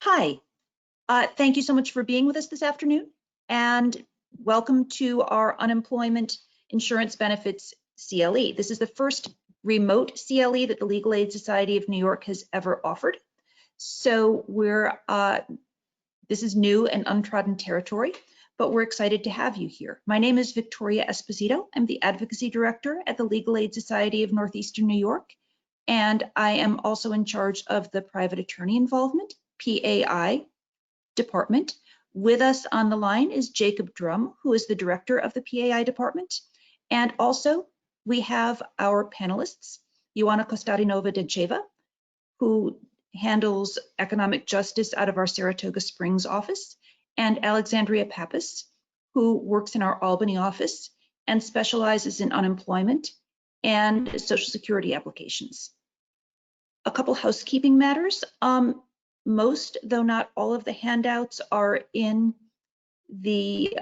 Hi, thank you so much for being with us this afternoon, and welcome to our unemployment insurance benefits CLE. This is the first remote CLE that the Legal Aid Society of New York has ever offered. So this is new and untrodden territory, but we're excited to have you here. My name is Victoria Esposito. I'm the Advocacy Director at the Legal Aid Society of Northeastern New York, and I am also in charge of the private attorney involvement, PAI, department. With us on the line is Jacob Drum, who is the director of the PAI department. And also we have our panelists, Ioana Kostadinova-Dencheva, who handles economic justice out of our Saratoga Springs office, and Alexandria Pappas, who works in our Albany office and specializes in unemployment and Social Security applications. A couple housekeeping matters. Most, though not all, of the handouts are in the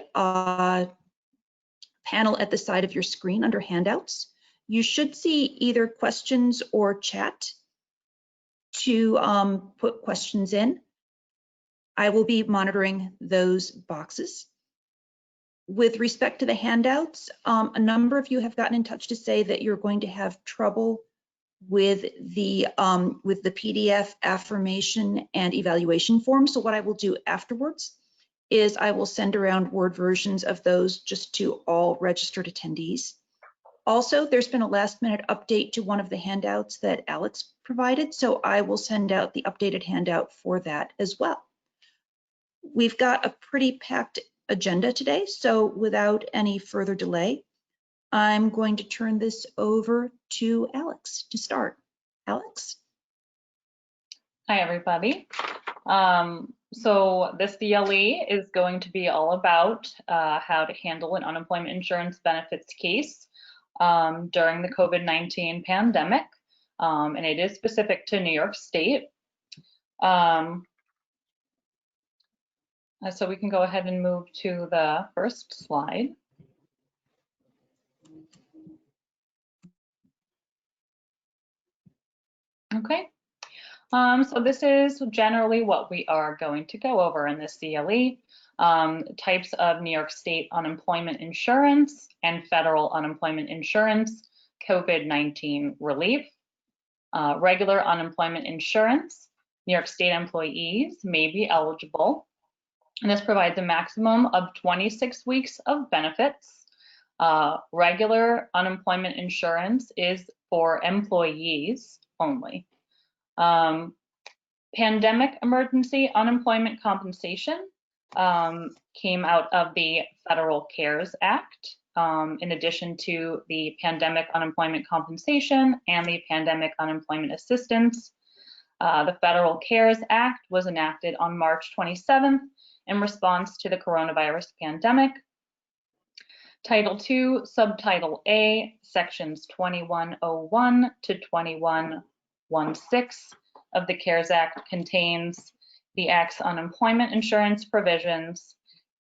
panel at the side of your screen under handouts. You should see either questions or chat to put questions in. I will be monitoring those boxes. With respect to the handouts, a number of you have gotten in touch to say that you're going to have trouble with the PDF affirmation and evaluation form. So what I will do afterwards is I will send around Word versions of those just to all registered attendees. Also, there's been a last minute update to one of the handouts that Alex provided, so I will send out the updated handout for that as well. We've got a pretty packed agenda today, so without any further delay, I'm going to turn this over to Alex to start. Alex? Hi, everybody. So this CLE is going to be all about how to handle an unemployment insurance benefits case during the COVID-19 pandemic, and it is specific to New York State. So we can go ahead and move to the first slide. Okay, so this is generally what we are going to go over in this CLE. Types of New York State unemployment insurance and federal unemployment insurance, COVID-19 relief, regular unemployment insurance. New York State employees may be eligible, and this provides a maximum of 26 weeks of benefits. Regular unemployment insurance is for employees only. Pandemic emergency unemployment compensation came out of the Federal CARES Act, in addition to the pandemic unemployment compensation and the pandemic unemployment assistance. The Federal CARES Act was enacted on March 27th in response to the coronavirus pandemic. Title II, Subtitle A, Sections 2101 to 2116 of the CARES Act contains the Act's unemployment insurance provisions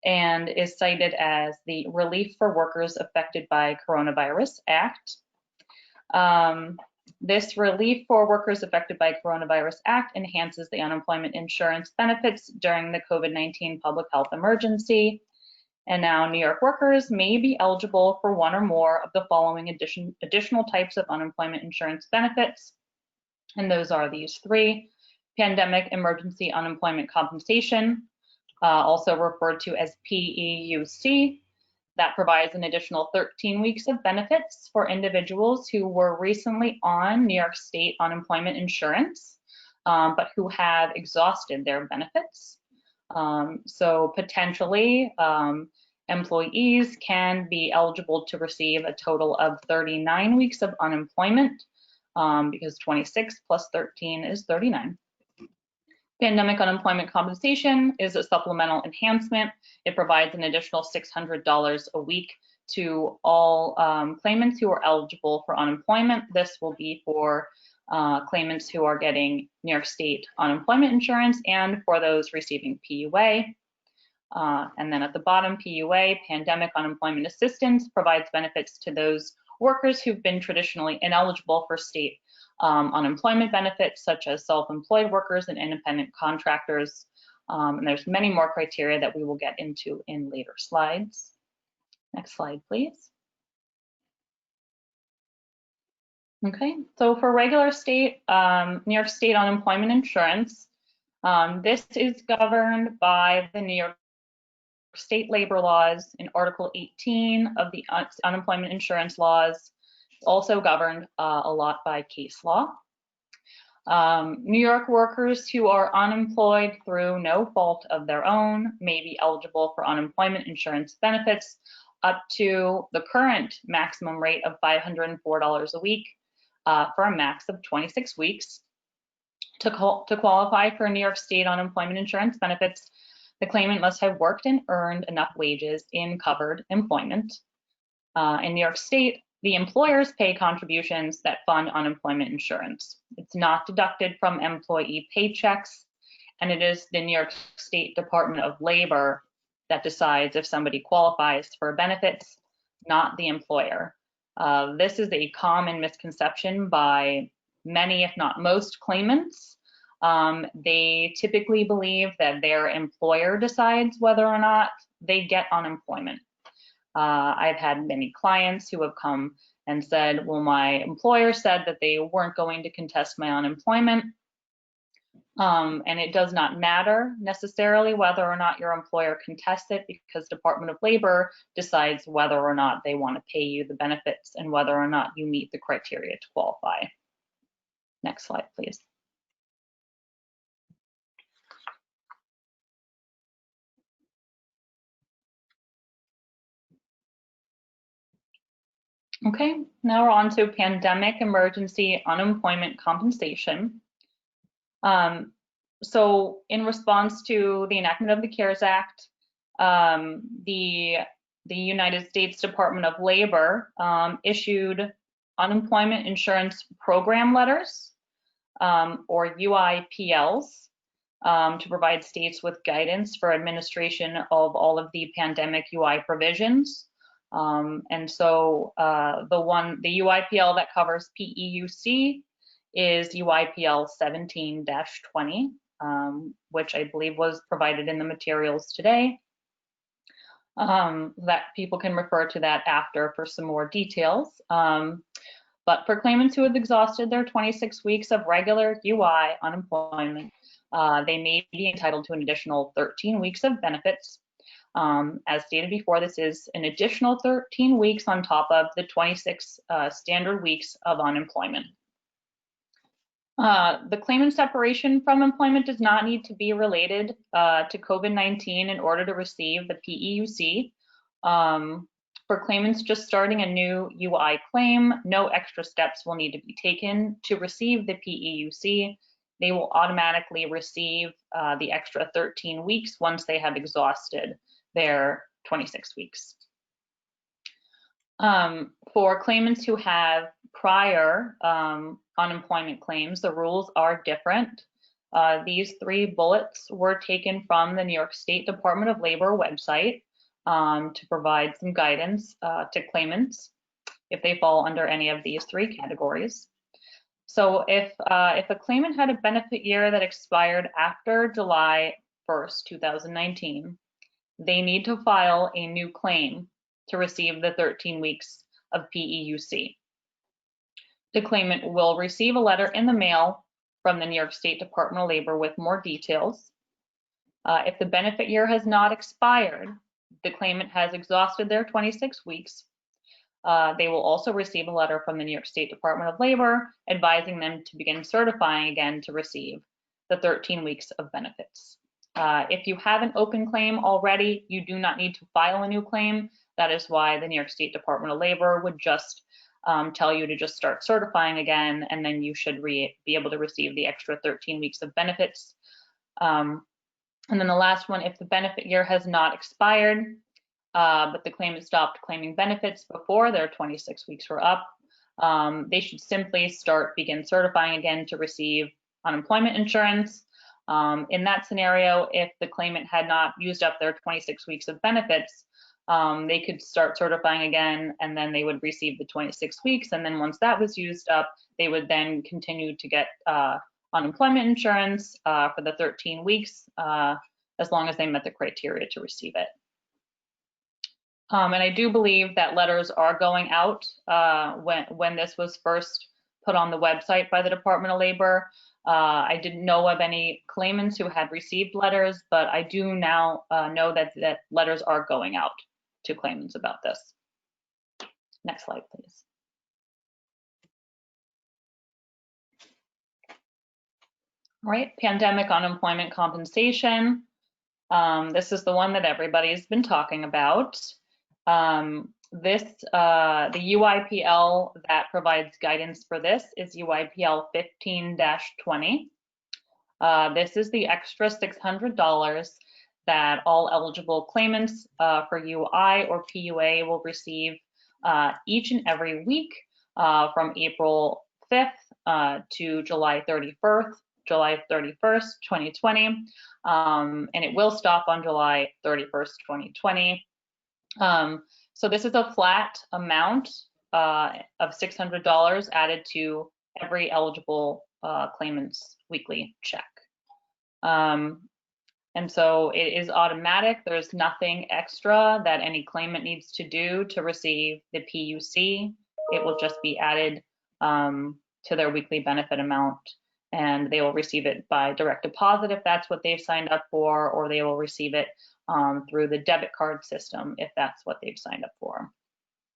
and is cited as the Relief for Workers Affected by Coronavirus Act. This Relief for Workers Affected by Coronavirus Act enhances the unemployment insurance benefits during the COVID-19 public health emergency. And now New York workers may be eligible for one or more of the following additional types of unemployment insurance benefits. And those are these three: pandemic emergency unemployment compensation, also referred to as PEUC, that provides an additional 13 weeks of benefits for individuals who were recently on New York State unemployment insurance, but who have exhausted their benefits. So potentially, employees can be eligible to receive a total of 39 weeks of unemployment, because 26 plus 13 is 39. Pandemic unemployment compensation is a supplemental enhancement. It provides an additional $600 a week to all claimants who are eligible for unemployment. This will be for claimants who are getting New York State unemployment insurance and for those receiving PUA. And then at the bottom, PUA, pandemic unemployment assistance, provides benefits to those workers who've been traditionally ineligible for state unemployment benefits such as self-employed workers and independent contractors. And there's many more criteria that we will get into in later slides. Next slide, please. Okay, so for regular state, New York State unemployment insurance, this is governed by the New York State labor laws in Article 18 of the unemployment insurance laws. It's also governed a lot by case law. New York workers who are unemployed through no fault of their own may be eligible for unemployment insurance benefits up to the current maximum rate of $504 a week for a max of 26 weeks. To qualify for New York State unemployment insurance benefits, the claimant must have worked and earned enough wages in covered employment. In New York State, the employers pay contributions that fund unemployment insurance. It's not deducted from employee paychecks, and it is the New York State Department of Labor that decides if somebody qualifies for benefits, not the employer. This is a common misconception by many, if not most, claimants. They typically believe that their employer decides whether or not they get unemployment. I've had many clients who have come and said, well, my employer said that they weren't going to contest my unemployment. And it does not matter necessarily whether or not your employer contests it, because Department of Labor decides whether or not they want to pay you the benefits and whether or not you meet the criteria to qualify. Next slide, please. Okay, now we're on to pandemic emergency unemployment compensation. So in response to the enactment of the CARES Act, the United States Department of Labor issued unemployment insurance program letters, or UIPLs, to provide states with guidance for administration of all of the pandemic UI provisions. And so the UIPL that covers PEUC is UIPL 17-20, which I believe was provided in the materials today. That people can refer to that after for some more details. But for claimants who have exhausted their 26 weeks of regular UI unemployment, they may be entitled to an additional 13 weeks of benefits. As stated before, this is an additional 13 weeks on top of the 26 standard weeks of unemployment. The claimant separation from employment does not need to be related to COVID-19 in order to receive the PEUC. For claimants just starting a new UI claim, no extra steps will need to be taken to receive the PEUC. They will automatically receive the extra 13 weeks once they have exhausted their 26 weeks. For claimants who have prior unemployment claims, the rules are different. These 3 bullets were taken from the New York State Department of Labor website to provide some guidance to claimants if they fall under any of these 3 categories. So if a claimant had a benefit year that expired after July 1st, 2019, they need to file a new claim to receive the 13 weeks of PEUC. The claimant will receive a letter in the mail from the New York State Department of Labor with more details. If the benefit year has not expired, the claimant has exhausted their 26 weeks. They will also receive a letter from the New York State Department of Labor advising them to begin certifying again to receive the 13 weeks of benefits. If you have an open claim already, you do not need to file a new claim. That is why the New York State Department of Labor would just tell you to just start certifying again, and then you should be able to receive the extra 13 weeks of benefits. And then the last one, if the benefit year has not expired, but the claimant stopped claiming benefits before their 26 weeks were up, they should simply begin certifying again to receive unemployment insurance. In that scenario, if the claimant had not used up their 26 weeks of benefits, they could start certifying again, and then they would receive the 26 weeks. And then once that was used up, they would then continue to get unemployment insurance for the 13 weeks, as long as they met the criteria to receive it. And I do believe that letters are going out when this was first put on the website by the Department of Labor. I didn't know of any claimants who had received letters, but I do now know that letters are going out to claimants about this. Next slide, please. All right, pandemic unemployment compensation. This is the one that everybody's been talking about. The UIPL that provides guidance for this is UIPL 15-20. This is the extra $600 that all eligible claimants for UI or PUA will receive each and every week from April 5th to July 31st, 2020, and it will stop on July 31st, 2020. So this is a flat amount of $600 added to every eligible claimant's weekly check. And so it is automatic. There's nothing extra that any claimant needs to do to receive the PUC. It will just be added to their weekly benefit amount, and they will receive it by direct deposit if that's what they've signed up for, or they will receive it through the debit card system if that's what they've signed up for.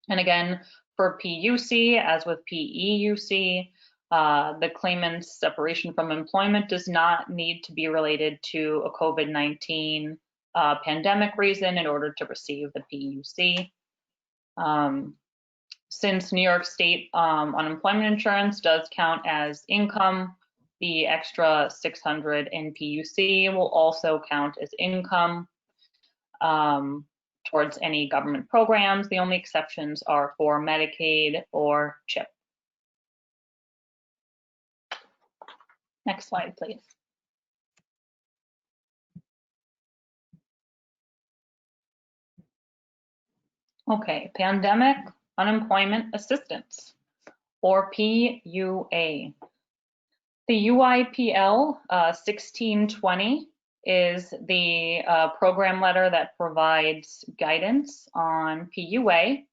And again, for PUC, as with PEUC, the claimant's separation from employment does not need to be related to a COVID-19 pandemic reason in order to receive the PUC. Since New York State unemployment insurance does count as income, the extra $600 in PUC will also count as income towards any government programs. The only exceptions are for Medicaid or CHIP. Next slide, please. Okay, pandemic unemployment assistance, or PUA. The UIPL 1620 is the program letter that provides guidance on PUA.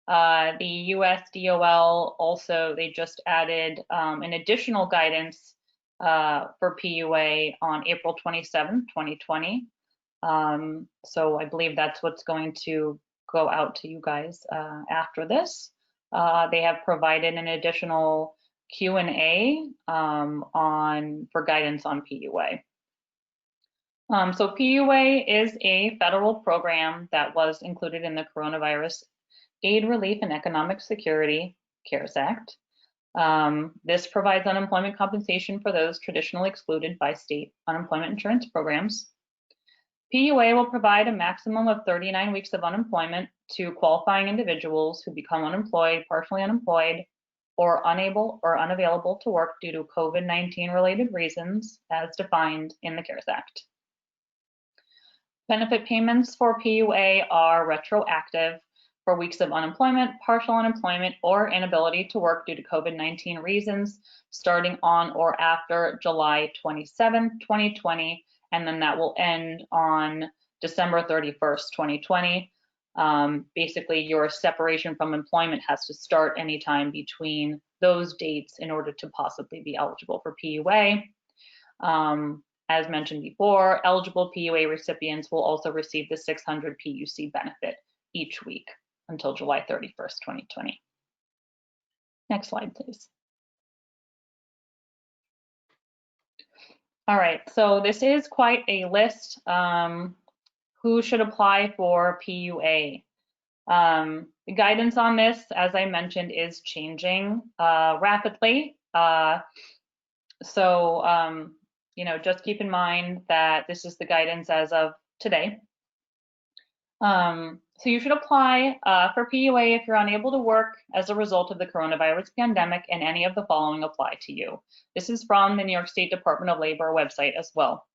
The USDOL also, they just added an additional guidance for PUA on April 27, 2020. So I believe that's what's going to go out to you guys after this. They have provided an additional Q&A for guidance on PUA. So PUA is a federal program that was included in the Coronavirus Aid, Relief, and Economic Security CARES Act. This provides unemployment compensation for those traditionally excluded by state unemployment insurance programs. PUA will provide a maximum of 39 weeks of unemployment to qualifying individuals who become unemployed, partially unemployed, or unable or unavailable to work due to COVID-19 related reasons as defined in the CARES Act. Benefit payments for PUA are retroactive for weeks of unemployment, partial unemployment, or inability to work due to COVID-19 reasons starting on or after July 27, 2020, and then that will end on December 31st, 2020. Basically, your separation from employment has to start anytime between those dates in order to possibly be eligible for PUA. As mentioned before, eligible PUA recipients will also receive the $600 PUC benefit each week until July 31st, 2020. Next slide, please. All right, so this is quite a list. Who should apply for PUA? The guidance on this, as I mentioned, is changing rapidly. You know, just keep in mind that this is the guidance as of today. So you should apply for PUA if you're unable to work as a result of the coronavirus pandemic, and any of the following apply to you. This is from the New York State Department of Labor website as well.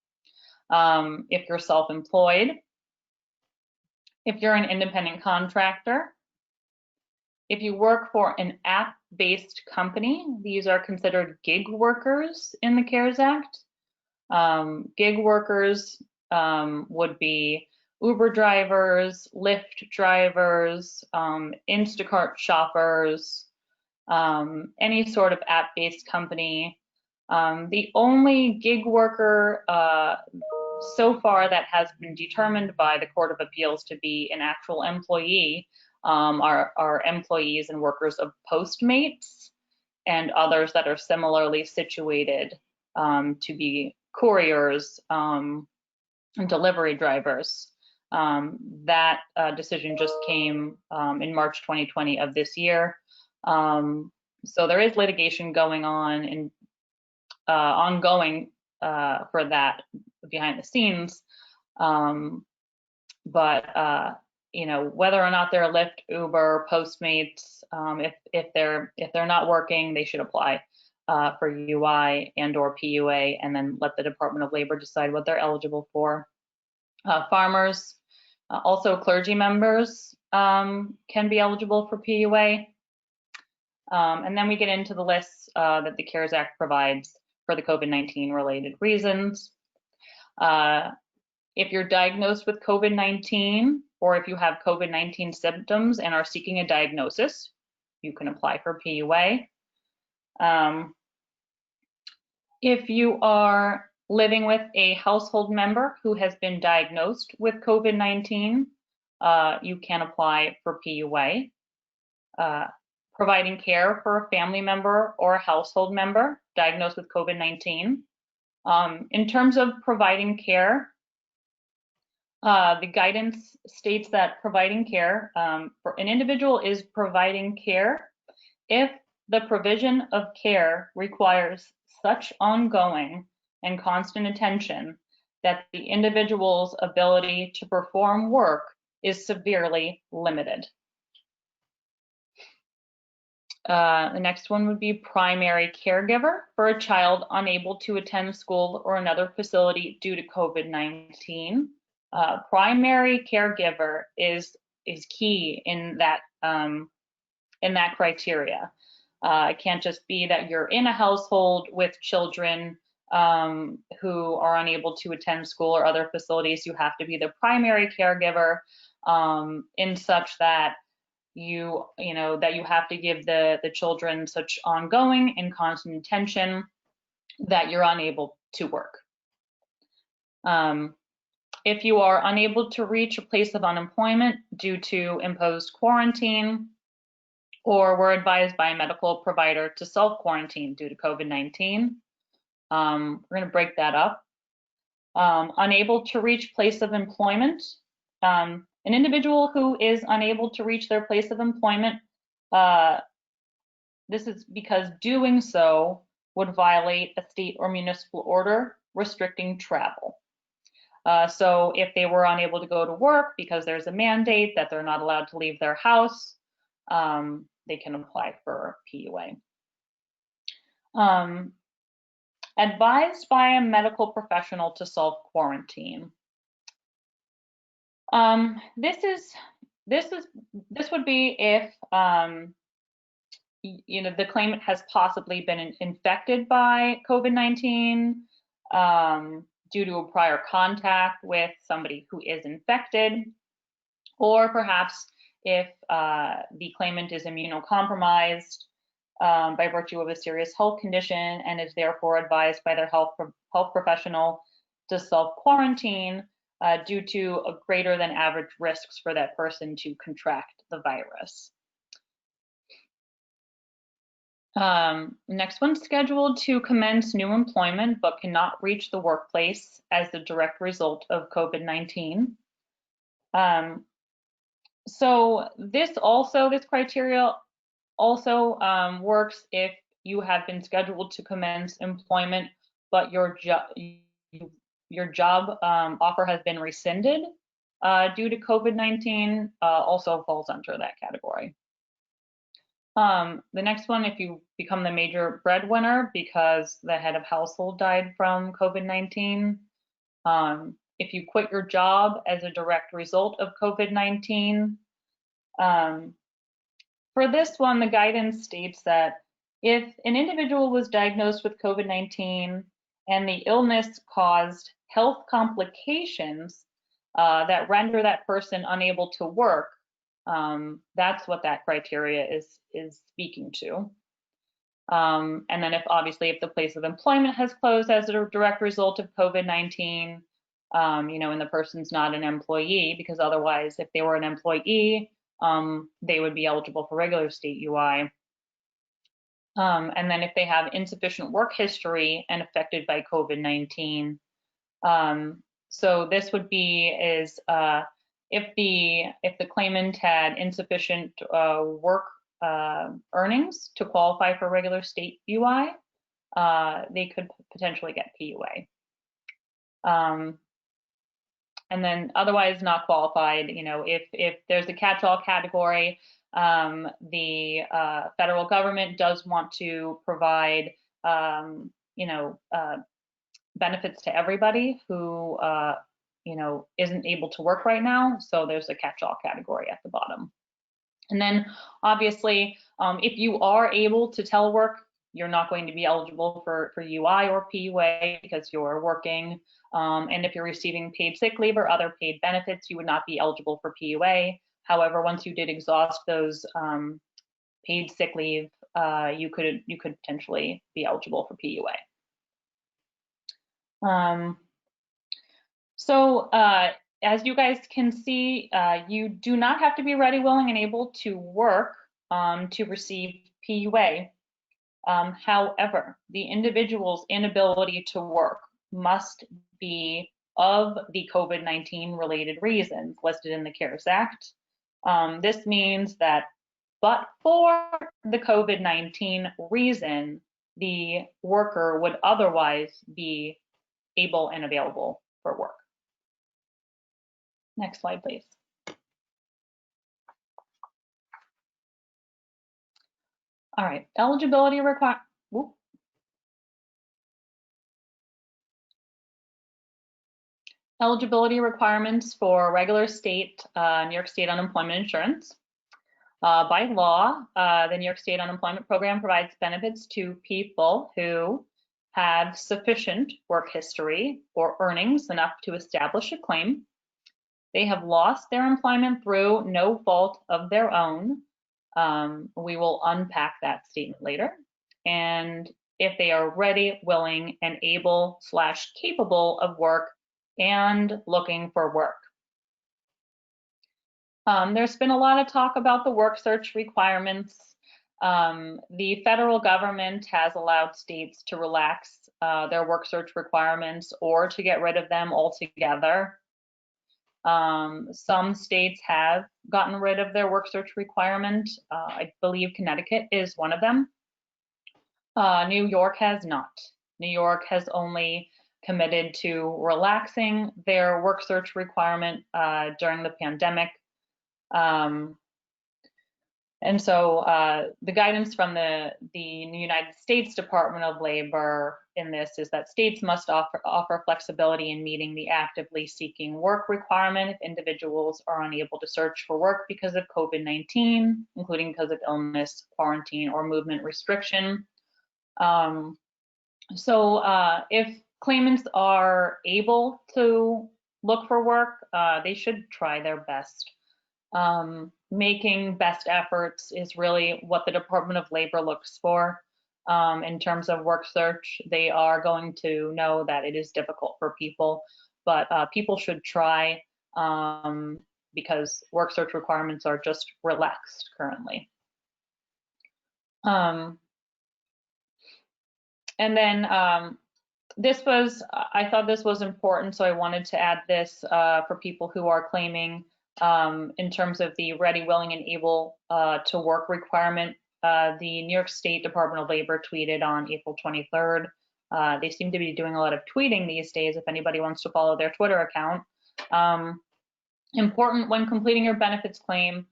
If you're self-employed, if you're an independent contractor. If you work for an app-based company, these are considered gig workers in the CARES Act. Gig workers would be Uber drivers, Lyft drivers, Instacart shoppers, any sort of app-based company. The only gig worker so far that has been determined by the Court of Appeals to be an actual employee are employees and workers of Postmates and others that are similarly situated to be couriers and delivery drivers. That decision just came in March 2020 of this year. So there is litigation going on and ongoing for that behind the scenes. But you know, whether or not they're Lyft, Uber, Postmates, if they're not working, they should apply for UI and or PUA, and then let the Department of Labor decide what they're eligible for. Farmers, also clergy members can be eligible for PUA. And then we get into the lists that the CARES Act provides for the COVID-19 related reasons. If you're diagnosed with COVID-19, or if you have COVID-19 symptoms and are seeking a diagnosis, you can apply for PUA. If you are living with a household member who has been diagnosed with COVID-19, you can apply for PUA. Providing care for a family member or a household member diagnosed with COVID-19. In terms of providing care, the guidance states that providing care for an individual is providing care if the provision of care requires such ongoing and constant attention that the individual's ability to perform work is severely limited. The next one would be primary caregiver for a child unable to attend school or another facility due to COVID-19. Primary caregiver is key in that criteria. It can't just be that you're in a household with children who are unable to attend school or other facilities. You have to be the primary caregiver in such that you have to give the children such ongoing and constant attention that you're unable to work. If you are unable to reach a place of unemployment due to imposed quarantine, or were advised by a medical provider to self-quarantine due to COVID-19, we're going to break that up. Unable to reach place of employment. An individual who is unable to reach their place of employment, this is because doing so would violate a state or municipal order restricting travel. So if they were unable to go to work because there's a mandate that they're not allowed to leave their house, they can apply for PUA. Advised by a medical professional to self-quarantine. This would be if the claimant has possibly been infected by COVID-19 due to a prior contact with somebody who is infected, or perhaps if the claimant is immunocompromised by virtue of a serious health condition and is therefore advised by their health professional to self-quarantine due to a greater than average risks for that person to contract the virus. Next one, scheduled to commence new employment but cannot reach the workplace as the direct result of COVID-19. So this criteria also works if you have been scheduled to commence employment, but your job offer has been rescinded due to COVID-19, also falls under that category. The next one, if you become the major breadwinner because the head of household died from COVID-19, if you quit your job as a direct result of COVID-19. For this one, the guidance states that if an individual was diagnosed with COVID-19 and the illness caused health complications that render that person unable to work, that's what that criteria is speaking to. And then if the place of employment has closed as a direct result of COVID-19, and the person's not an employee, because otherwise if they were an employee, they would be eligible for regular state UI. And then if they have insufficient work history and affected by COVID-19, so this would be if the claimant had insufficient work earnings to qualify for regular state UI, they could potentially get PUA. And then otherwise not qualified, if there's a catch-all category, the federal government does want to provide, benefits to everybody who, isn't able to work right now. So there's a catch-all category at the bottom. And then obviously, if you are able to telework, you're not going to be eligible for UI or PUA because you're working. And if you're receiving paid sick leave or other paid benefits, you would not be eligible for PUA. However, once you did exhaust those paid sick leave, you could potentially be eligible for PUA. As you guys can see, you do not have to be ready, willing, and able to work to receive PUA. However, the individual's inability to work must be of the COVID-19 related reasons listed in the CARES Act. This means that but for the COVID-19 reason, the worker would otherwise be able and available for work. Next slide, please. All right, eligibility requirements for regular state, New York State unemployment insurance. By law, the New York State Unemployment Program provides benefits to people who have sufficient work history or earnings enough to establish a claim. They have lost their employment through no fault of their own. We will unpack that statement later. And if they are ready, willing, and able / capable of work and looking for work. There's been a lot of talk about the work search requirements. The federal government has allowed states to relax their work search requirements or to get rid of them altogether. Some states have gotten rid of their work search requirement. I believe Connecticut is one of them. New York has not. New York has only committed to relaxing their work search requirement during the pandemic. And so the guidance from the United States Department of Labor in this is that states must offer flexibility in meeting the actively seeking work requirement if individuals are unable to search for work because of COVID-19, including because of illness, quarantine, or movement restriction. If claimants are able to look for work, they should try their best. Making best efforts is really what the Department of Labor looks for in terms of work search. They are going to know that it is difficult for people, but people should try because work search requirements are just relaxed currently. And then I thought this was important, so I wanted to add this for people who are claiming in terms of the ready, willing, and able to work requirement. The New York State Department of Labor tweeted on April 23rd. They seem to be doing a lot of tweeting these days if anybody wants to follow their Twitter account. Important when completing your benefits claim,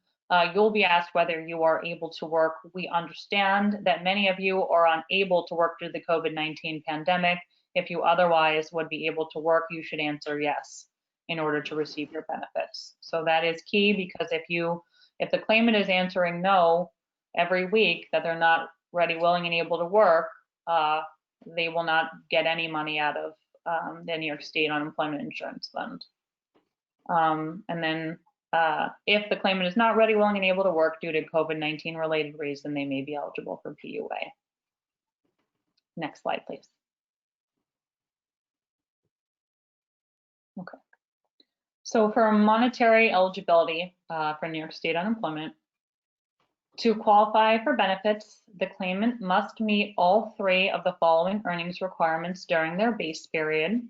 you'll be asked whether you are able to work. We understand that many of you are unable to work due to the COVID-19 pandemic. If you otherwise would be able to work, you should answer yes. in order to receive your benefits. So that is key, because if the claimant is answering no every week that they're not ready, willing, and able to work, they will not get any money out of the New York State Unemployment Insurance Fund. And then if the claimant is not ready, willing, and able to work due to COVID-19 related reason, they may be eligible for PUA. Next slide, please. Okay. So for monetary eligibility for New York State unemployment, to qualify for benefits, the claimant must meet all three of the following earnings requirements during their base period.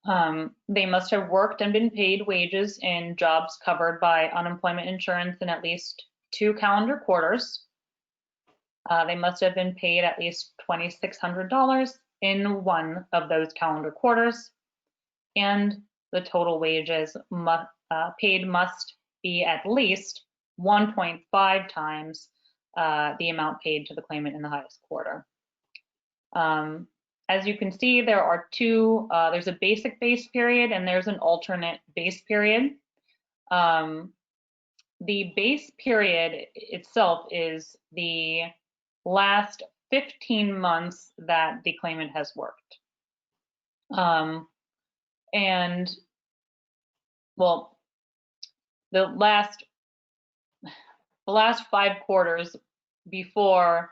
They must have worked and been paid wages in jobs covered by unemployment insurance in at least 2 calendar quarters. They must have been paid at least $2,600 in one of those calendar quarters, and the total wages paid must be at least 1.5 times the amount paid to the claimant in the highest quarter. As you can see, there are there's a basic base period and there's an alternate base period. The base period itself is the last 15 months that the claimant has worked. And well, the last 5 quarters before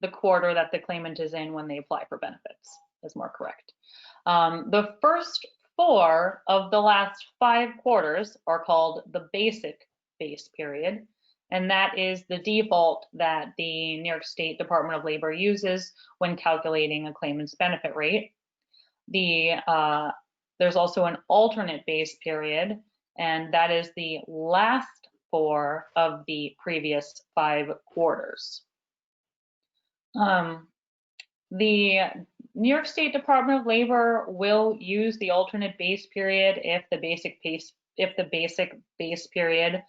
the quarter that the claimant is in when they apply for benefits is more correct. The first 4 of the last 5 quarters are called the basic base period, and that is the default that the New York State Department of Labor uses when calculating a claimant's benefit rate. There's also an alternate base period, and that is the last 4 of the previous 5 quarters. The New York State Department of Labor will use the alternate base period if the basic base period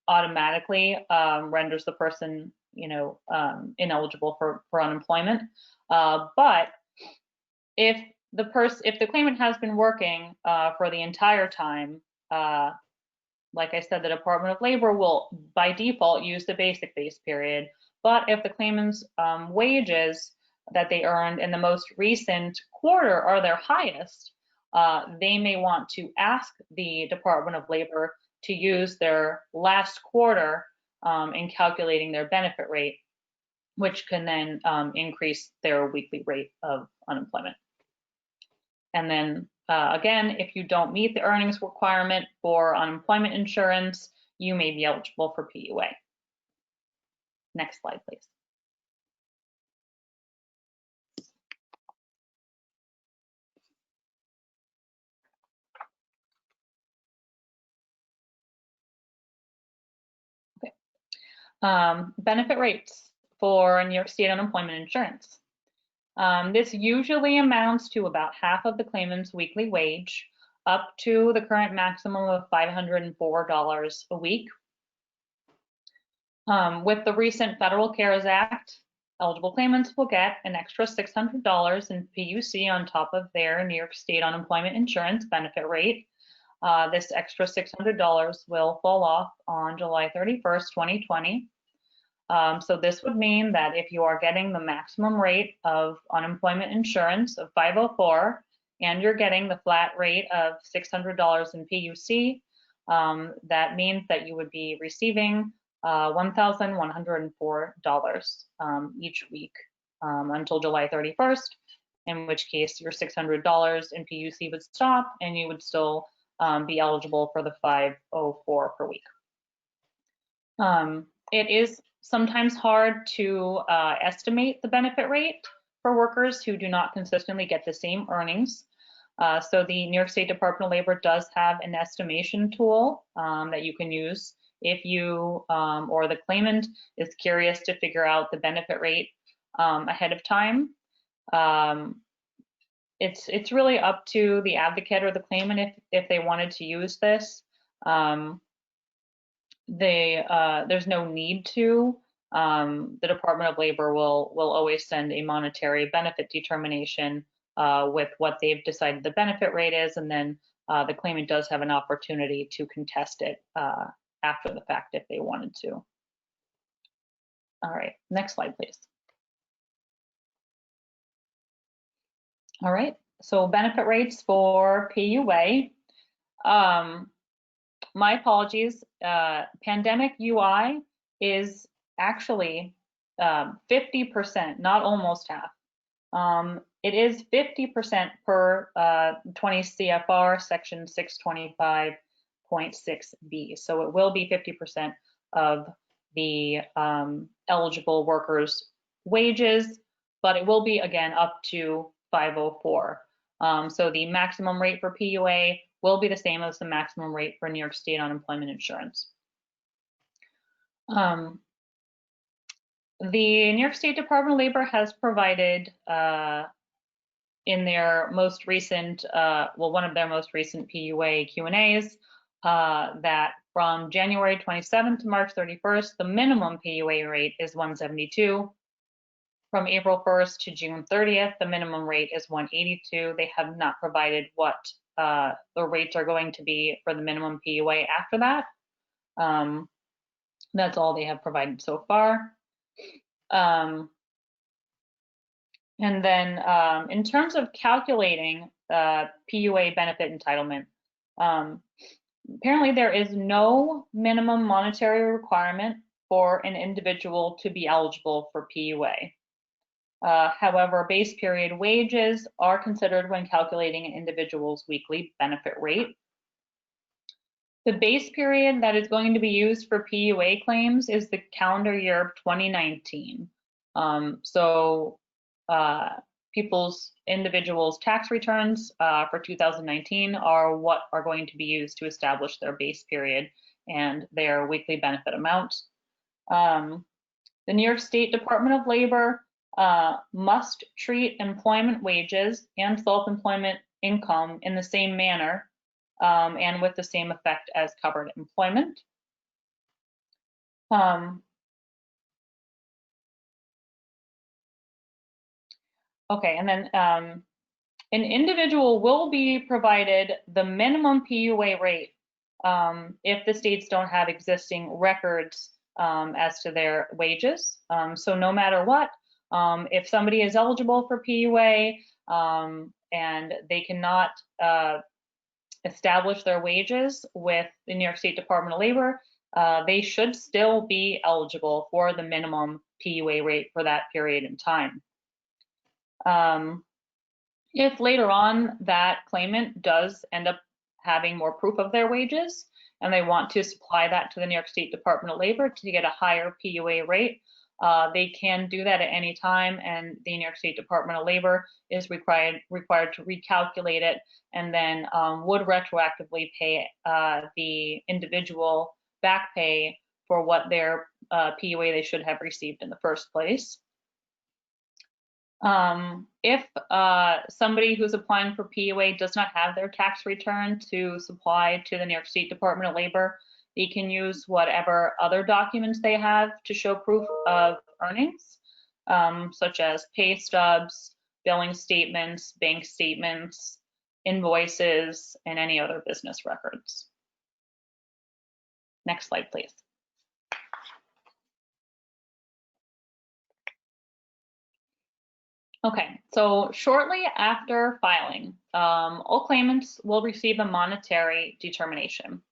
automatically renders the person, ineligible for unemployment. But if the claimant has been working for the entire time, like I said, the Department of Labor will by default use the basic base period. But if the claimant's wages that they earned in the most recent quarter are their highest, they may want to ask the Department of Labor to use their last quarter in calculating their benefit rate, which can then increase their weekly rate of unemployment. And then again, if you don't meet the earnings requirement for unemployment insurance, you may be eligible for PUA. Next slide, please. Okay. Benefit rates for New York State unemployment insurance. This usually amounts to about half of the claimant's weekly wage, up to the current maximum of $504 a week. With the recent Federal CARES Act, eligible claimants will get an extra $600 in PUC on top of their New York State unemployment insurance benefit rate. This extra $600 will fall off on July 31st, 2020. So this would mean that if you are getting the maximum rate of unemployment insurance of $504 and you're getting the flat rate of $600 in PUC, that means that you would be receiving $1,104 each week until July 31st, in which case your $600 in PUC would stop and you would still be eligible for the $504 per week. It is sometimes hard to estimate the benefit rate for workers who do not consistently get the same earnings. So the New York State Department of Labor does have an estimation tool that you can use if you or the claimant is curious to figure out the benefit rate ahead of time. It's really up to the advocate or the claimant if they wanted to use this. There's no need to. The Department of Labor will always send a monetary benefit determination with what they've decided the benefit rate is, and then the claimant does have an opportunity to contest it after the fact if they wanted to. All right, next slide, please. All right, so benefit rates for PUA. My apologies, pandemic UI is actually 50%, not almost half. It is 50% per 20 CFR section 625.6B. So it will be 50% of the eligible workers' wages, but it will be again up to 504. So the maximum rate for PUA will be the same as the maximum rate for New York State unemployment insurance. The New York State Department of Labor has provided in their most recent, one of their most recent PUA Q&As, that from January 27th to March 31st, the minimum PUA rate is 172. From April 1st to June 30th, the minimum rate is 182. They have not provided what the rates are going to be for the minimum PUA after that. That's all they have provided so far. And then in terms of calculating PUA benefit entitlement, apparently there is no minimum monetary requirement for an individual to be eligible for PUA. However, base period wages are considered when calculating an individual's weekly benefit rate. The base period that is going to be used for PUA claims is the calendar year of 2019. Individuals' tax returns for 2019 are what are going to be used to establish their base period and their weekly benefit amount. The New York State Department of Labor must treat employment wages and self-employment income in the same manner and with the same effect as covered employment. Okay, and then an individual will be provided the minimum PUA rate if the states don't have existing records as to their wages. So no matter what, if somebody is eligible for PUA and they cannot establish their wages with the New York State Department of Labor, they should still be eligible for the minimum PUA rate for that period in time. If later on that claimant does end up having more proof of their wages and they want to supply that to the New York State Department of Labor to get a higher PUA rate, they can do that at any time, and the New York State Department of Labor is required to recalculate it and then would retroactively pay the individual back pay for what their PUA they should have received in the first place. If somebody who's applying for PUA does not have their tax return to supply to the New York State Department of Labor, they can use whatever other documents they have to show proof of earnings, such as pay stubs, billing statements, bank statements, invoices, and any other business records. Next slide, please. Okay, so shortly after filing, all claimants will receive a monetary determination.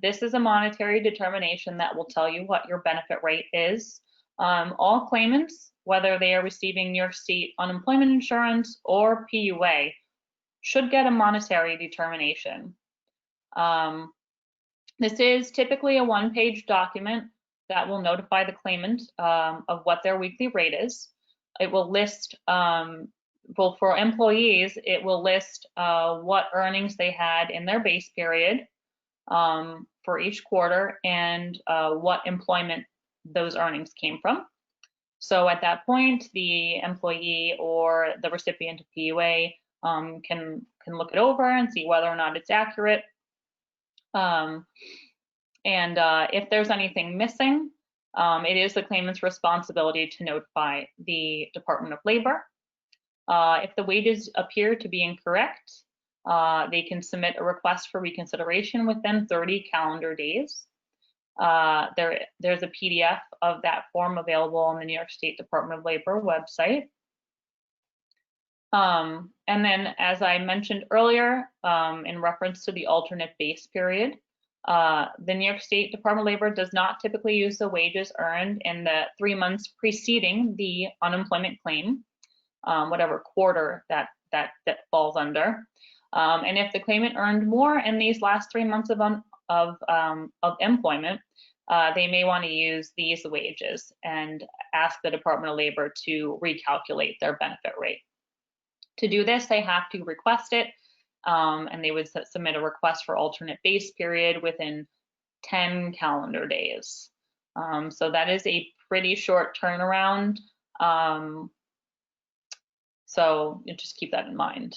This is a monetary determination that will tell you what your benefit rate is. All claimants, whether they are receiving New York State unemployment insurance or PUA, should get a monetary determination. This is typically a one-page document that will notify the claimant of what their weekly rate is. It will list, well, for employees, it will list what earnings they had in their base period for each quarter and what employment those earnings came from. So at that point, the employee or the recipient of PUA can look it over and see whether or not it's accurate. If there's anything missing, it is the claimant's responsibility to notify the Department of Labor. If the wages appear to be incorrect, they can submit a request for reconsideration within 30 calendar days. There's a PDF of that form available on the New York State Department of Labor website. And then, as I mentioned earlier, in reference to the alternate base period, the New York State Department of Labor does not typically use the wages earned in the 3 months preceding the unemployment claim, whatever quarter that falls under. And if the claimant earned more in these last 3 months of employment, they may want to use these wages and ask the Department of Labor to recalculate their benefit rate. To do this, they have to request it, and they would submit a request for alternate base period within 10 calendar days. So that is a pretty short turnaround. So just keep that in mind.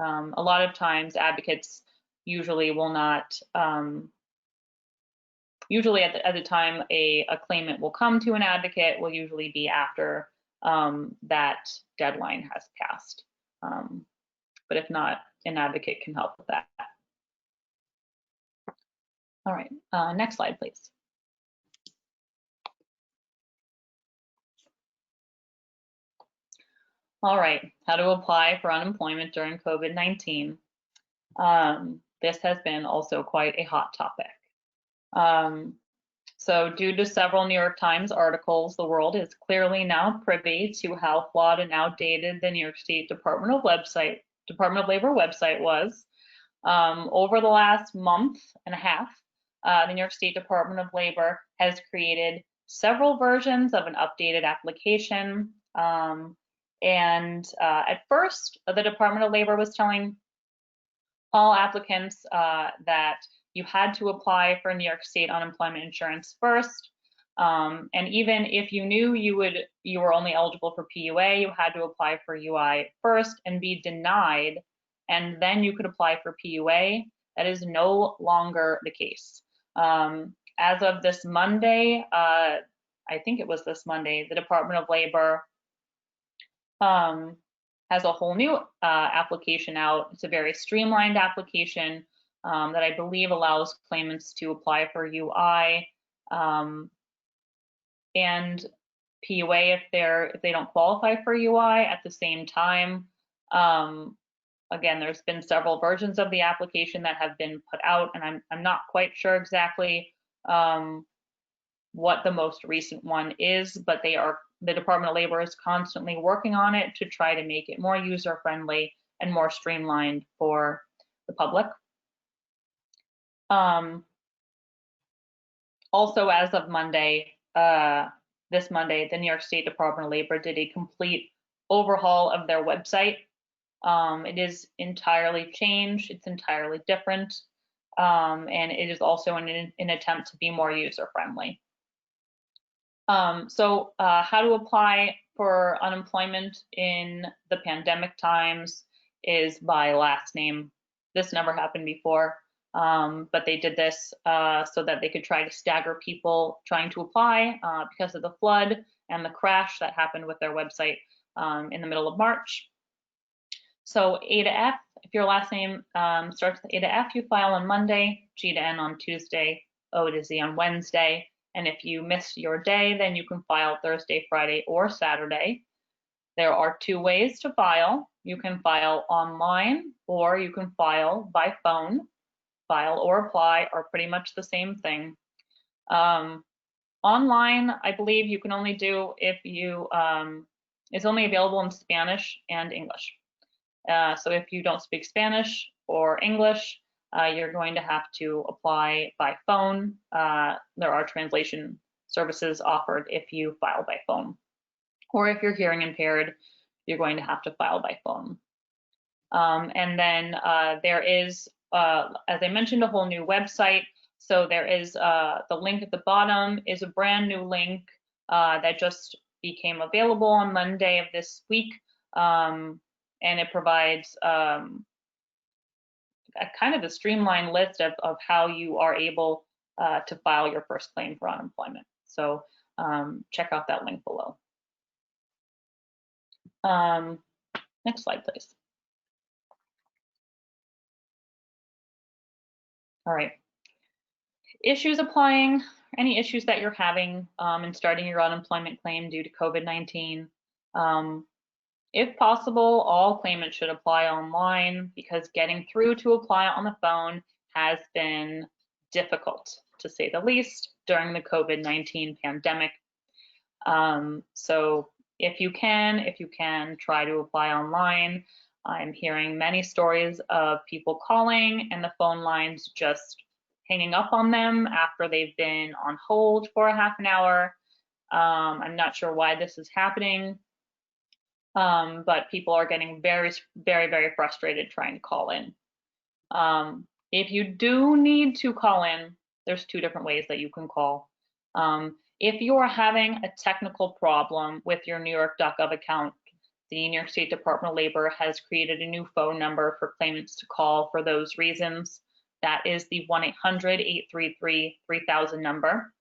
A lot of times advocates usually will not, usually at the time a claimant will come to an advocate will usually be after that deadline has passed. But if not, an advocate can help with that. All right, next slide, please. All right, how to apply for unemployment during COVID-19. This has been also quite a hot topic. So due to several New York Times articles, the world is clearly now privy to how flawed and outdated the New York State Department of Labor website was. Over the last month and a half, the New York State Department of Labor has created several versions of an updated application. And at first, the Department of Labor was telling all applicants that you had to apply for New York State unemployment insurance first. And even if you knew you were only eligible for PUA, you had to apply for UI first and be denied, and then you could apply for PUA. That is no longer the case. As of this Monday, I think it was this Monday, the Department of Labor has a whole new application out. It's a very streamlined application that I believe allows claimants to apply for UI and PUA if they don't qualify for UI at the same time. Again, there's been several versions of the application that have been put out, and I'm not quite sure exactly what the most recent one is, but the Department of Labor is constantly working on it to try to make it more user-friendly and more streamlined for the public. Also, as of Monday, this Monday, the New York State Department of Labor did a complete overhaul of their website. It is entirely changed, it's entirely different, and it is also an attempt to be more user-friendly. So how to apply for unemployment in the pandemic times is by last name. This never happened before, but they did this so that they could try to stagger people trying to apply because of the flood and the crash that happened with their website in the middle of March. So A to F, if your last name starts with A to F, you file on Monday, G to N on Tuesday, O to Z on Wednesday. And if you miss your day, then you can file Thursday, Friday, or Saturday. There are 2 ways to file. You can file online, or you can file by phone. File or apply are pretty much the same thing. Online, I believe you can only do if you, it's only available in Spanish and English. So if you don't speak Spanish or English, you're going to have to apply by phone. There are translation services offered if you file by phone. Or if you're hearing impaired, you're going to have to file by phone. And then there is, as I mentioned, a whole new website. So there is the link at the bottom is a brand new link that just became available on Monday of this week. And it provides a kind of a streamlined list of how you are able to file your first claim for unemployment. So check out that link below. Next slide, please. All right. Issues applying, any issues that you're having in starting your unemployment claim due to COVID-19. If possible, all claimants should apply online because getting through to apply on the phone has been difficult, to say the least, during the COVID-19 pandemic. So if you can try to apply online. I'm hearing many stories of people calling and the phone lines just hanging up on them after they've been on hold for a half an hour. I'm not sure why this is happening, but people are getting very, very, very frustrated trying to call in. If you do need to call in, there's two different ways that you can call. If you are having a technical problem with your New York.gov account, the New York State Department of Labor has created a new phone number for claimants to call for those reasons. That is the 1-800-833-3000 number.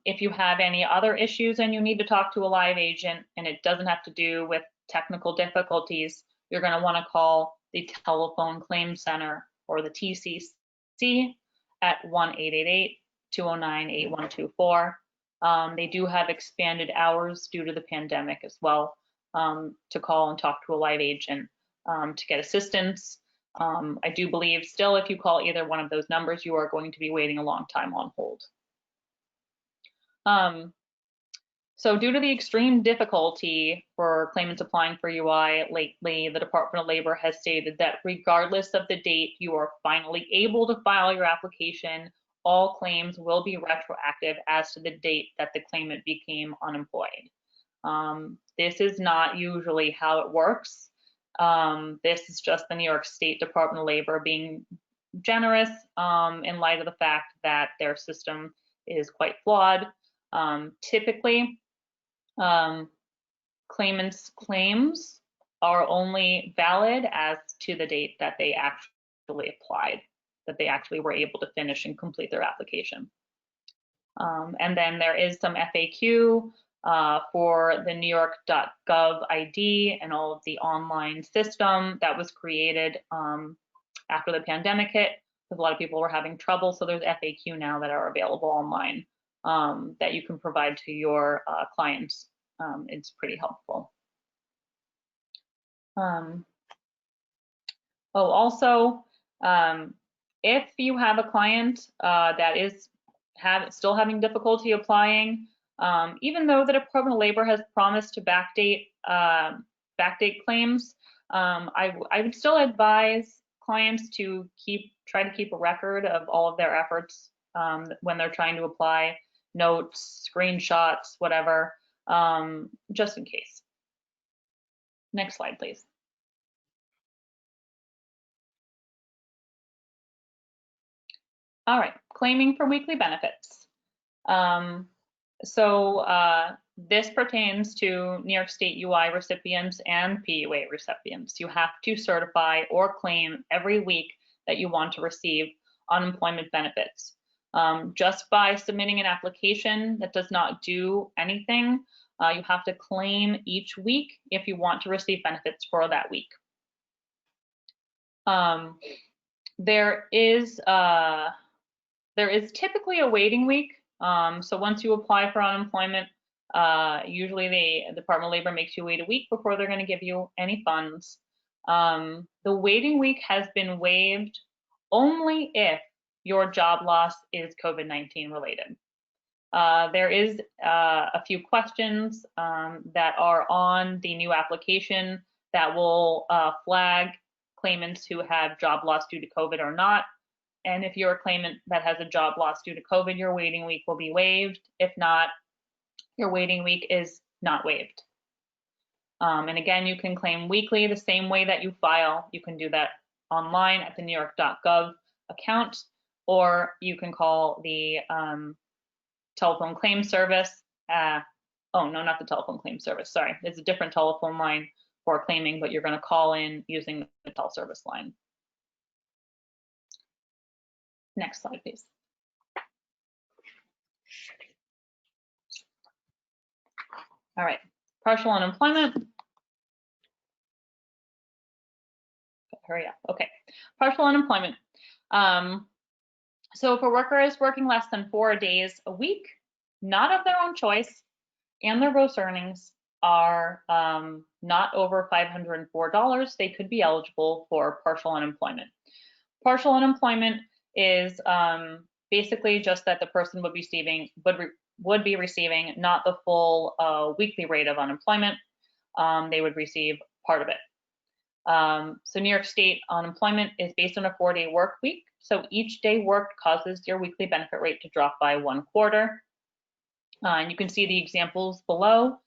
If you have any other issues and you need to talk to a live agent and it doesn't have to do with technical difficulties, you're going to want to call the Telephone Claim Center or the TCC at 1-888-209-8124. They do have expanded hours due to the pandemic as well, to call and talk to a live agent to get assistance. I do believe still if you call either one of those numbers, you are going to be waiting a long time on hold. So due to the extreme difficulty for claimants applying for UI lately, the Department of Labor has stated that regardless of the date you are finally able to file your application, all claims will be retroactive as to the date that the claimant became unemployed. This is not usually how it works. This is just the New York State Department of Labor being generous in light of the fact that their system is quite flawed. Typically, claimants' claims are only valid as to the date that they actually applied, that they actually were able to finish and complete their application. And then there is some FAQ for the New York.gov ID and all of the online system that was created after the pandemic hit, because a lot of people were having trouble. So there's FAQ now that are available online that you can provide to your clients. It's pretty helpful. Also, if you have a client that is still having difficulty applying, even though the Department of Labor has promised to backdate claims, I would still advise clients to try to keep a record of all of their efforts when they're trying to apply, notes, screenshots, whatever, just in case. Next slide, please. All right, claiming for weekly benefits. This pertains to New York State UI recipients and PUA recipients. You have to certify or claim every week that you want to receive unemployment benefits. Just by submitting an application that does not do anything, you have to claim each week if you want to receive benefits for that week. There is typically a waiting week. So once you apply for unemployment, usually the Department of Labor makes you wait a week before they're going to give you any funds. The waiting week has been waived only if your job loss is COVID-19 related. There is a few questions that are on the new application that will flag claimants who have job loss due to COVID or not. And if you're a claimant that has a job loss due to COVID, your waiting week will be waived. If not, your waiting week is not waived. And again, you can claim weekly the same way that you file. You can do that online at the New York.gov account, or you can call the telephone claim service. Oh, no, not the telephone claim service. Sorry, it's a different telephone line for claiming, but you're going to call in using the teleservice line. Next slide, please. All right, partial unemployment. hurry up. Okay, partial unemployment. So for workers working less than 4 days a week, not of their own choice, and their gross earnings are not over $504, they could be eligible for partial unemployment. Partial unemployment is basically just that the person would be receiving not the full weekly rate of unemployment. They would receive part of it. So New York State unemployment is based on a 4-day work week. So each day worked causes your weekly benefit rate to drop by 1/4. And you can see the examples below.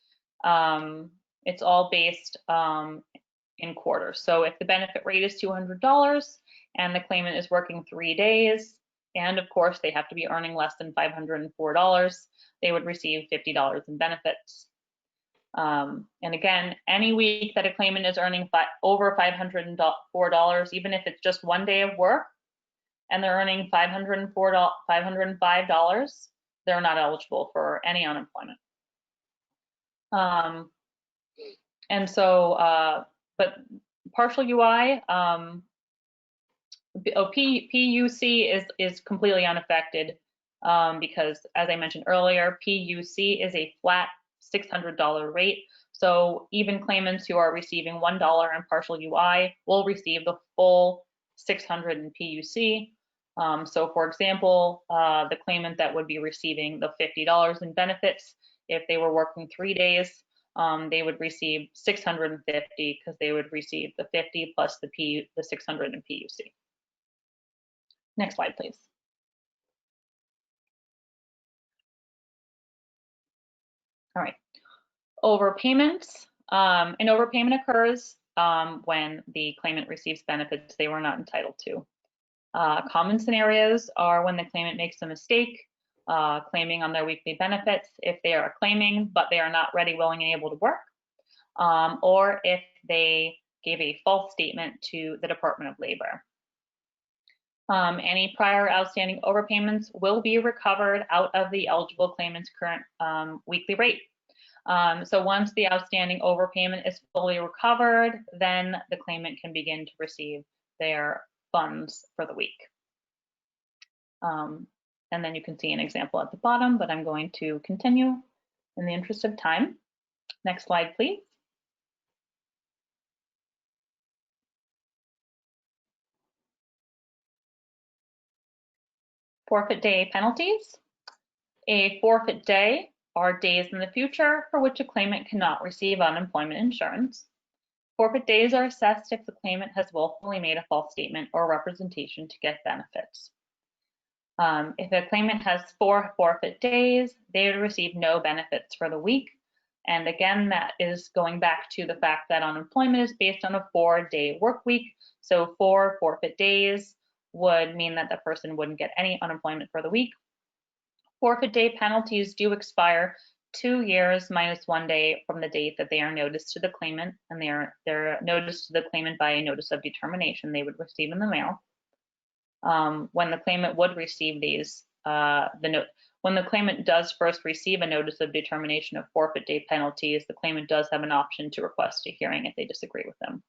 It's all based in quarters. So if the benefit rate is $200 and the claimant is working 3 days, and of course they have to be earning less than $504, they would receive $50 in benefits. And again, any week that a claimant is earning over $504, even if it's just 1 day of work, and they're earning $505, they're not eligible for any unemployment. And so, but partial UI, PUC is completely unaffected because, as I mentioned earlier, PUC is a flat $600 rate. So even claimants who are receiving $1 in partial UI will receive the full $600 in PUC. So for example, the claimant that would be receiving the $50 in benefits, if they were working 3 days, they would receive $650 because they would receive the 50 plus the 600 in PUC. Next slide, please. All right, overpayments. An overpayment occurs when the claimant receives benefits they were not entitled to. Common scenarios are when the claimant makes a mistake claiming on their weekly benefits, if they are claiming but they are not ready, willing, and able to work, or if they gave a false statement to the Department of Labor. Any prior outstanding overpayments will be recovered out of the eligible claimant's current weekly rate. So once the outstanding overpayment is fully recovered, then the claimant can begin to receive their funds for the week. And then you can see an example at the bottom, but I'm going to continue in the interest of time. Next slide, please. Forfeit day penalties. A forfeit day are days in the future for which a claimant cannot receive unemployment insurance. Forfeit days are assessed if the claimant has willfully made a false statement or representation to get benefits. If a claimant has 4 forfeit days, they would receive no benefits for the week. And again, that is going back to the fact that unemployment is based on a 4-day work week. So 4 forfeit days would mean that the person wouldn't get any unemployment for the week. Forfeit day penalties do expire 2 years minus 1 day from the date that they are noticed to the claimant, and they're noticed to the claimant by a notice of determination they would receive in the mail. When the claimant would receive these, when the claimant does first receive a notice of determination of forfeit day penalties, the claimant does have an option to request a hearing if they disagree with them.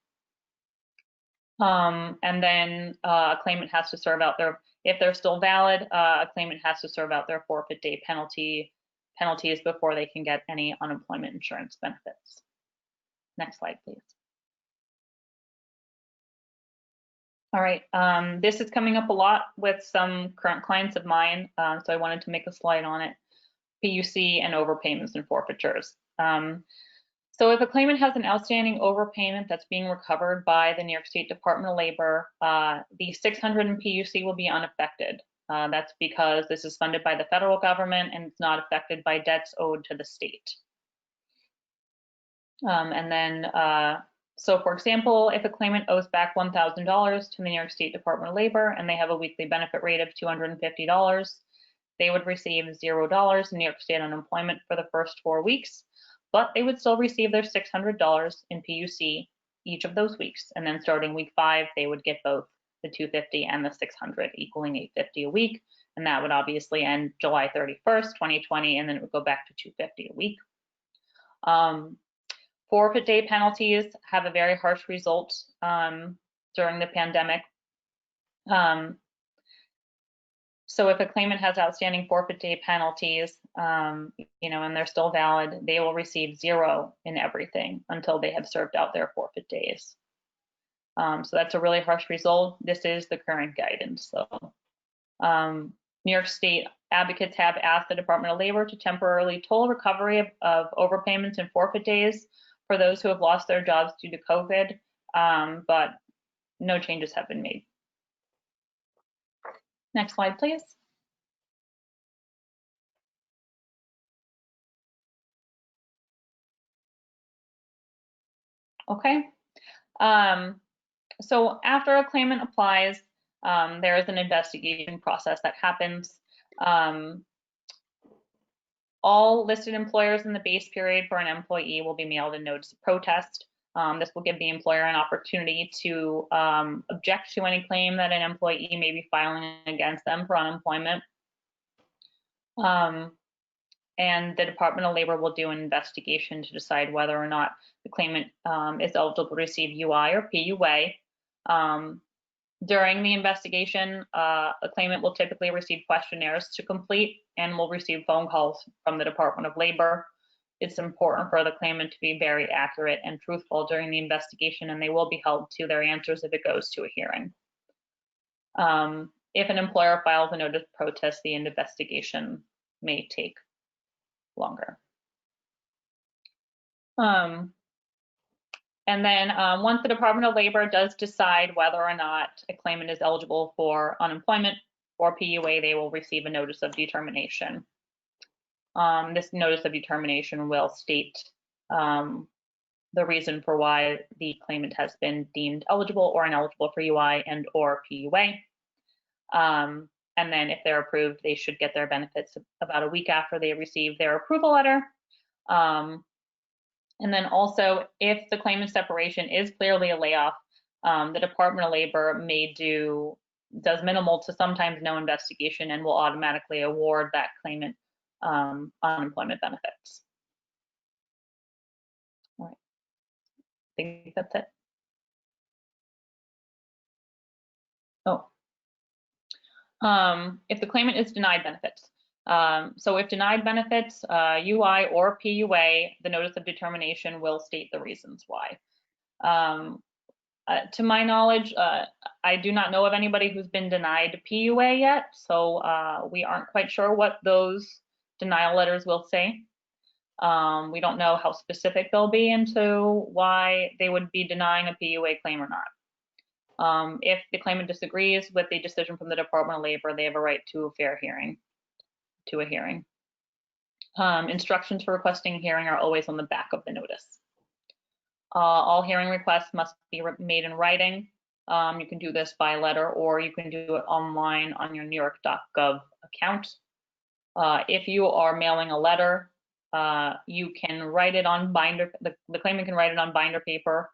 And then a claimant has to serve out their, if they're still valid, a claimant has to serve out their forfeit day penalties before they can get any unemployment insurance benefits. Next slide, please. All right, this is coming up a lot with some current clients of mine, so I wanted to make a slide on it. PUC and overpayments and forfeitures. So if a claimant has an outstanding overpayment that's being recovered by the New York State Department of Labor, the 600 in PUC will be unaffected. That's because this is funded by the federal government and it's not affected by debts owed to the state. And then, so for example, if a claimant owes back $1,000 to the New York State Department of Labor and they have a weekly benefit rate of $250, they would receive $0 in New York State unemployment for the first 4 weeks, but they would still receive their $600 in PUC each of those weeks. And then starting week 5, they would get both the $250 and the $600, equaling $850 a week. And that would obviously end July 31st, 2020, and then it would go back to $250 a week. Forfeit day penalties have a very harsh result. To during the pandemic. So if a claimant has outstanding forfeit day penalties, and they're still valid, they will receive 0 in everything until they have served out their forfeit days. So that's a really harsh result. This is the current guidance. So New York State advocates have asked the Department of Labor to temporarily toll recovery of overpayments and forfeit days for those who have lost their jobs due to COVID, but no changes have been made. Next slide, please. Okay. So after a claimant applies, there is an investigation process that happens. All listed employers in the base period for an employee will be mailed a notice of protest. This will give the employer an opportunity to object to any claim that an employee may be filing against them for unemployment. And the Department of Labor will do an investigation to decide whether or not the claimant is eligible to receive UI or PUA. During the investigation, a claimant will typically receive questionnaires to complete and will receive phone calls from the Department of Labor. It's important for the claimant to be very accurate and truthful during the investigation, and they will be held to their answers if it goes to a hearing. If an employer files a notice of protest, the investigation may take longer. And then once the Department of Labor does decide whether or not a claimant is eligible for unemployment or PUA, they will receive a notice of determination. This notice of determination will state the reason for why the claimant has been deemed eligible or ineligible for UI and or PUA. And then if they're approved, they should get their benefits about a week after they receive their approval letter. And then also, if the claimant separation is clearly a layoff, the Department of Labor does minimal to sometimes no investigation and will automatically award that claimant unemployment benefits. All right, I think that's it. If the claimant is denied benefits. So if denied benefits, UI or PUA, the notice of determination will state the reasons why. To my knowledge, I do not know of anybody who's been denied PUA yet, so we aren't quite sure what those denial letters will say. We don't know how specific they'll be into why they would be denying a PUA claim or not. If the claimant disagrees with the decision from the Department of Labor, they have a right to a fair hearing. Instructions for requesting a hearing are always on the back of the notice. All hearing requests must be made in writing. You can do this by letter or you can do it online on your newyork.gov account. If you are mailing a letter, you can write it on binder, the claimant can write it on binder paper,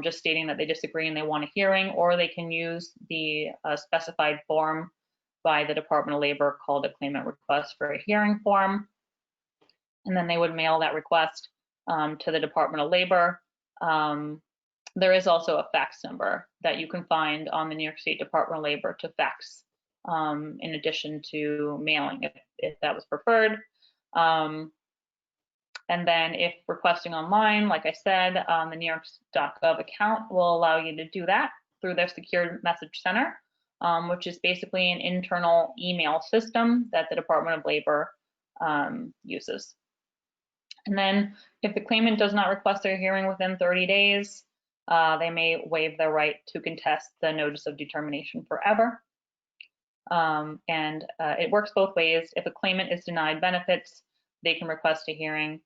just stating that they disagree and they want a hearing, or they can use the specified form by the Department of Labor called a claimant request for a hearing form. And then they would mail that request to the Department of Labor. There is also a fax number that you can find on the New York State Department of Labor to fax in addition to mailing if that was preferred. And then if requesting online, like I said, the newyork.gov account will allow you to do that through their secure message center, which is basically an internal email system that the Department of Labor uses. And then if the claimant does not request their hearing within 30 days, they may waive their right to contest the notice of determination forever. And it works both ways. If a claimant is denied benefits, they can request a hearing.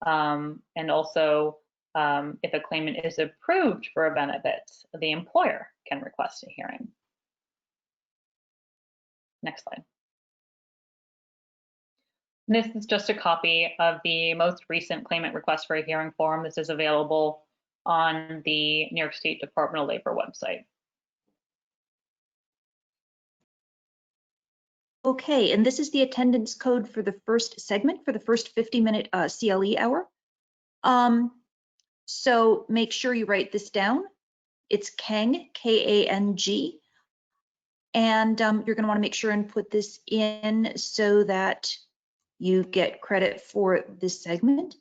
And also, if a claimant is approved for a benefit, the employer can request a hearing. Next slide. This is just a copy of the most recent claimant request for a hearing form. This is available on the New York State Department of Labor website. Okay, and this is the attendance code for the first segment, for the first 50-minute CLE hour. So make sure you write this down. It's Kang, K-A-N-G. And you're going to want to make sure and put this in so that you get credit for this segment.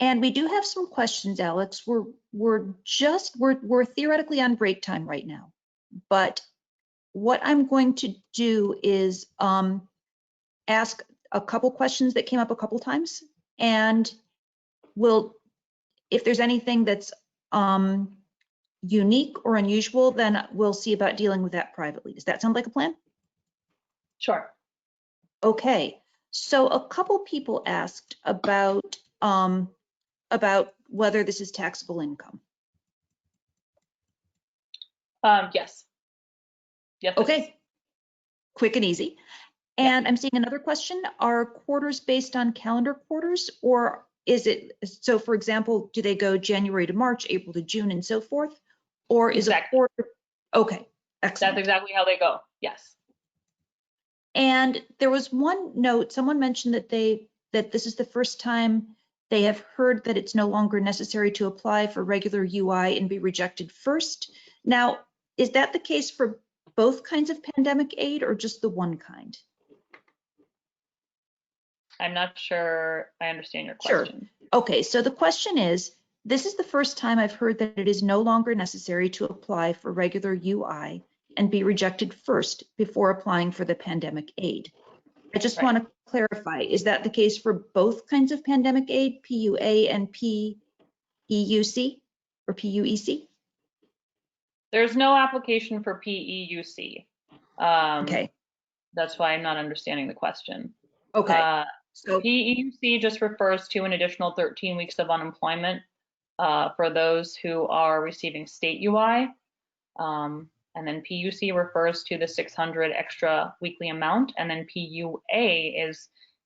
And we do have some questions, Alex. We're theoretically on break time right now, but what I'm going to do is ask a couple questions that came up a couple times, and if there's anything that's unique or unusual, then we'll see about dealing with that privately. Does that sound like a plan? Sure. Okay, so a couple people asked about whether this is taxable income. Yes. Yes. Okay, quick and easy. And yeah. I'm seeing another question. Are quarters based on calendar quarters, or is it, so for example, do they go January to March, April to June, and so forth? Or is a quarter? Okay, excellent. That's exactly how they go, yes. And there was one note, someone mentioned that this is the first time they have heard that it's no longer necessary to apply for regular UI and be rejected first. Now, is that the case for both kinds of pandemic aid or just the one kind? I'm not sure I understand your question. Sure. Okay, so the question is, this is the first time I've heard that it is no longer necessary to apply for regular UI and be rejected first before applying for the pandemic aid. I just want to clarify, is that the case for both kinds of pandemic aid, PUA and PEUC or PUEC? There's no application for PEUC. Okay. That's why I'm not understanding the question. Okay. So PEUC just refers to an additional 13 weeks of unemployment for those who are receiving state UI. And then PUC refers to the 600 extra weekly amount, and then PUA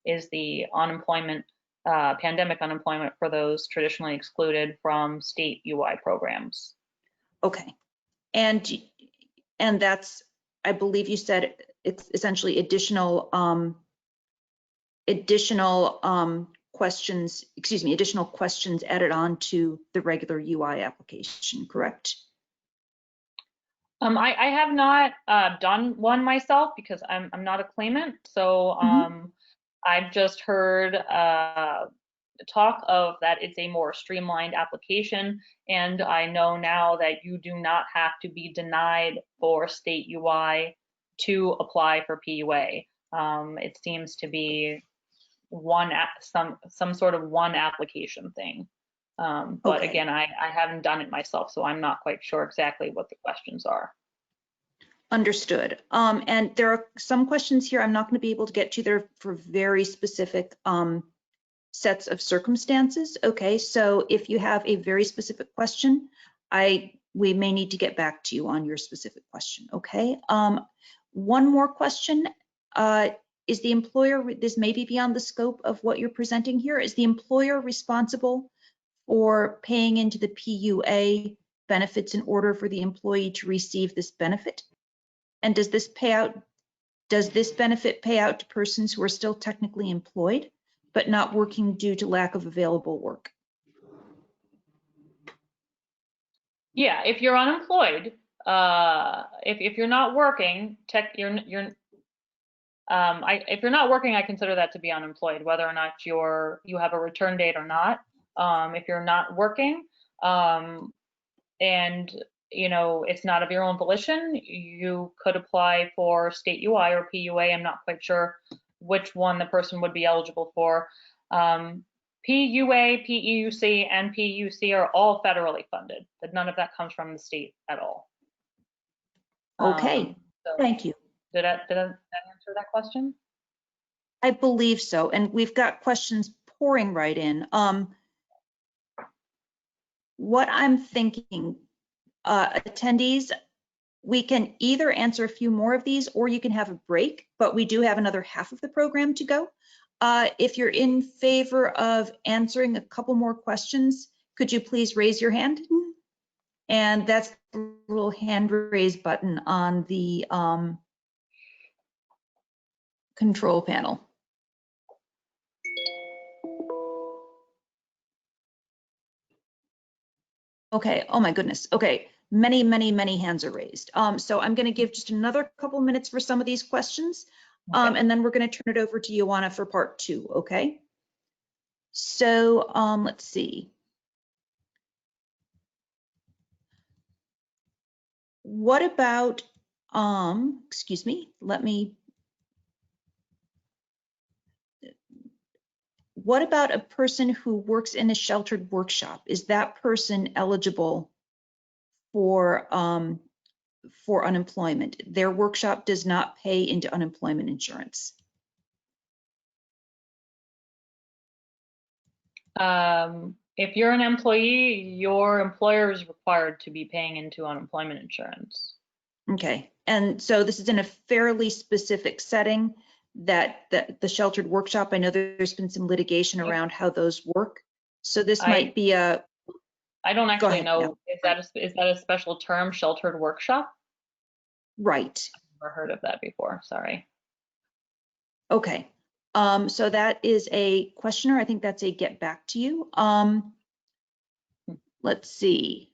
is the unemployment, pandemic unemployment for those traditionally excluded from state UI programs. Okay, and that's, I believe you said it's essentially additional questions, additional questions added on to the regular UI application, correct? I have not done one myself because I'm not a claimant. So I've just heard talk of that it's a more streamlined application. And I know now that you do not have to be denied for state UI to apply for PUA. It seems to be some sort of one application thing. But again, I haven't done it myself, so I'm not quite sure exactly what the questions are. Understood. And there are some questions here I'm not going to be able to get to. They're for very specific sets of circumstances. Okay, so if you have a very specific question, we may need to get back to you on your specific question. Okay. One more question. Is the employer, this may be beyond the scope of what you're presenting here, is the employer responsible for paying into the PUA benefits in order for the employee to receive this benefit? And does this benefit pay out to persons who are still technically employed, but not working due to lack of available work? Yeah, if you're unemployed, if you're not working, if you're not working, I consider that to be unemployed, whether or not you have a return date or not. If you're not working, and it's not of your own volition, you could apply for state UI or PUA. I'm not quite sure which one the person would be eligible for. PUA, PEUC, and PUC are all federally funded, but none of that comes from the state at all. Okay, so thank you. Did that answer that question? I believe so, and we've got questions pouring right in. What I'm thinking, attendees, we can either answer a few more of these or you can have a break, but we do have another half of the program to go. If you're in favor of answering a couple more questions, could you please raise your hand? And that's the little hand raise button on the control panel. Okay, oh my goodness. Okay, many, many, many hands are raised. So I'm going to give just another couple minutes for some of these questions, Okay. and then we're going to turn it over to Ioana for part 2, okay? So let's see. What about, excuse me, what about a person who works in a sheltered workshop? Is that person eligible for unemployment? Their workshop does not pay into unemployment insurance. If you're an employee, your employer is required to be paying into unemployment insurance. Okay, and so this is in a fairly specific setting that the sheltered workshop, I know there's been some litigation around how those work. So this might be a, I don't go actually ahead, know, yeah. is that a special term, sheltered workshop? Right, Never heard of that before, sorry. okay. So that is a questioner. I think that's a get back to you. Let's see.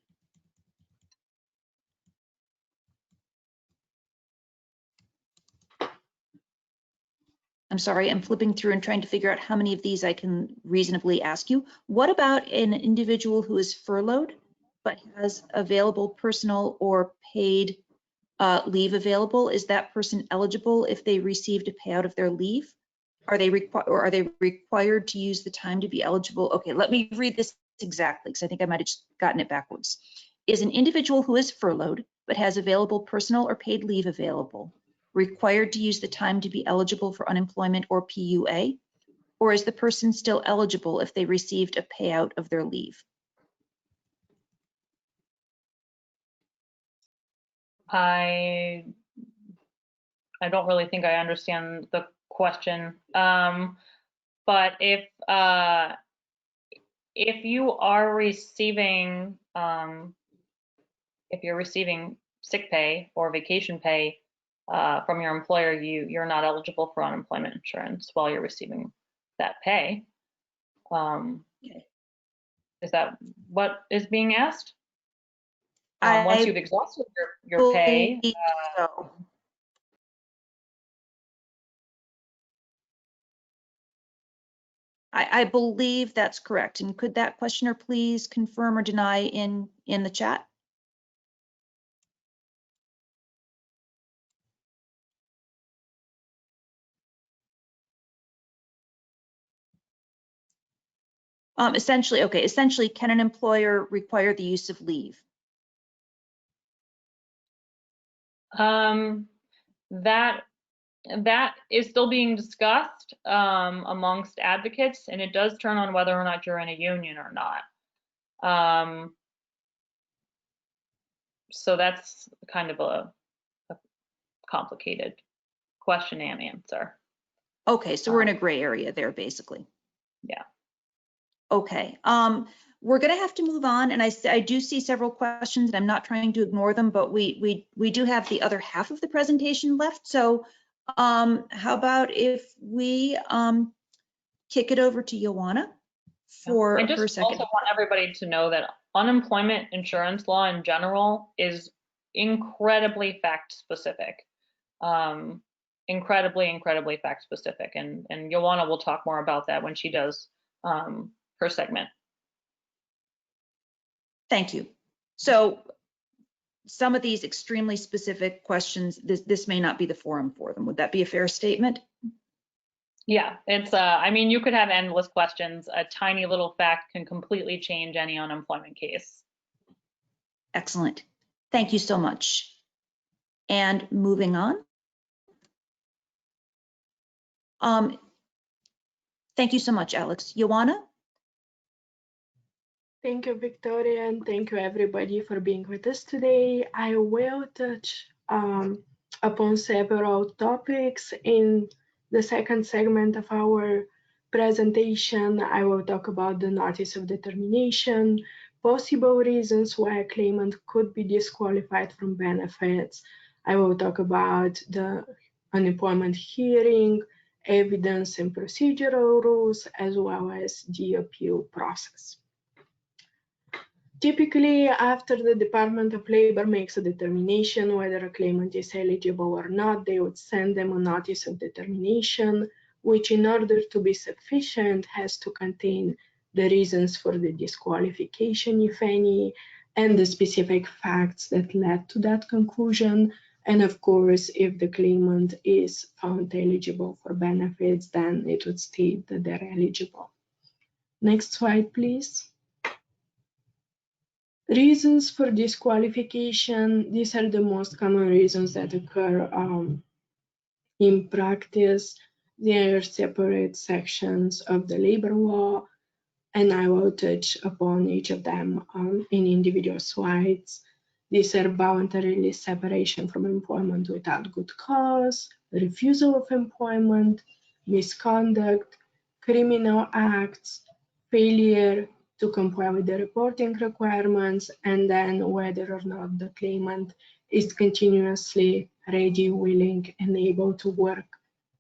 I'm sorry, I'm flipping through and trying to figure out how many of these I can reasonably ask you. What about an individual who is furloughed but has available personal or paid leave available? Is that person eligible if they received a payout of their leave? Are they required to use the time to be eligible? Okay, let me read this exactly because I think I might have just gotten it backwards. Is an individual who is furloughed but has available personal or paid leave available required to use the time to be eligible for unemployment or PUA? Or is the person still eligible if they received a payout of their leave? I don't really think I understand the question. But if you are receiving, if you're receiving sick pay or vacation pay from your employer, you're not eligible for unemployment insurance while you're receiving that pay. Okay. Is that what is being asked? I Once you've exhausted your pay. believe so. I believe that's correct. And could that questioner please confirm or deny in the chat? Essentially, can an employer require the use of leave? That is still being discussed amongst advocates, and it does turn on whether or not you're in a union or not. So that's kind of a complicated question and answer. Okay, so we're in a gray area there, basically. Yeah. Okay, we're going to have to move on, and I do see several questions, and I'm not trying to ignore them, but we do have the other half of the presentation left. So, how about if we kick it over to Ioana for I her just second. also want everybody to know that unemployment insurance law in general is incredibly fact specific. Incredibly fact specific, and Ioana will talk more about that when she does her segment. Thank you. So some of these extremely specific questions, this may not be the forum for them. Would that be a fair statement? Yeah, it's I mean, you could have endless questions. A tiny little fact can completely change any unemployment case. Excellent. Thank you so much. And moving on. Thank you so much, Alex. Ioana? Thank you, Victoria, and thank you everybody for being with us today. I will touch upon several topics. In the second segment of our presentation, I will talk about the notice of determination, possible reasons why a claimant could be disqualified from benefits. I will talk about the unemployment hearing, evidence and procedural rules, as well as the appeal process. Typically, after the Department of Labor makes a determination whether a claimant is eligible or not, they would send them a notice of determination, which in order to be sufficient has to contain the reasons for the disqualification, if any, and the specific facts that led to that conclusion. And of course, if the claimant is found eligible for benefits, then it would state that they're eligible. Next slide, please. Reasons for disqualification, these are the most common reasons that occur in practice. There are separate sections of the labor law, and I will touch upon each of them in individual slides. These are voluntarily separation from employment without good cause, refusal of employment, misconduct, criminal acts, failure to comply with the reporting requirements, and then whether or not the claimant is continuously ready, willing, and able to work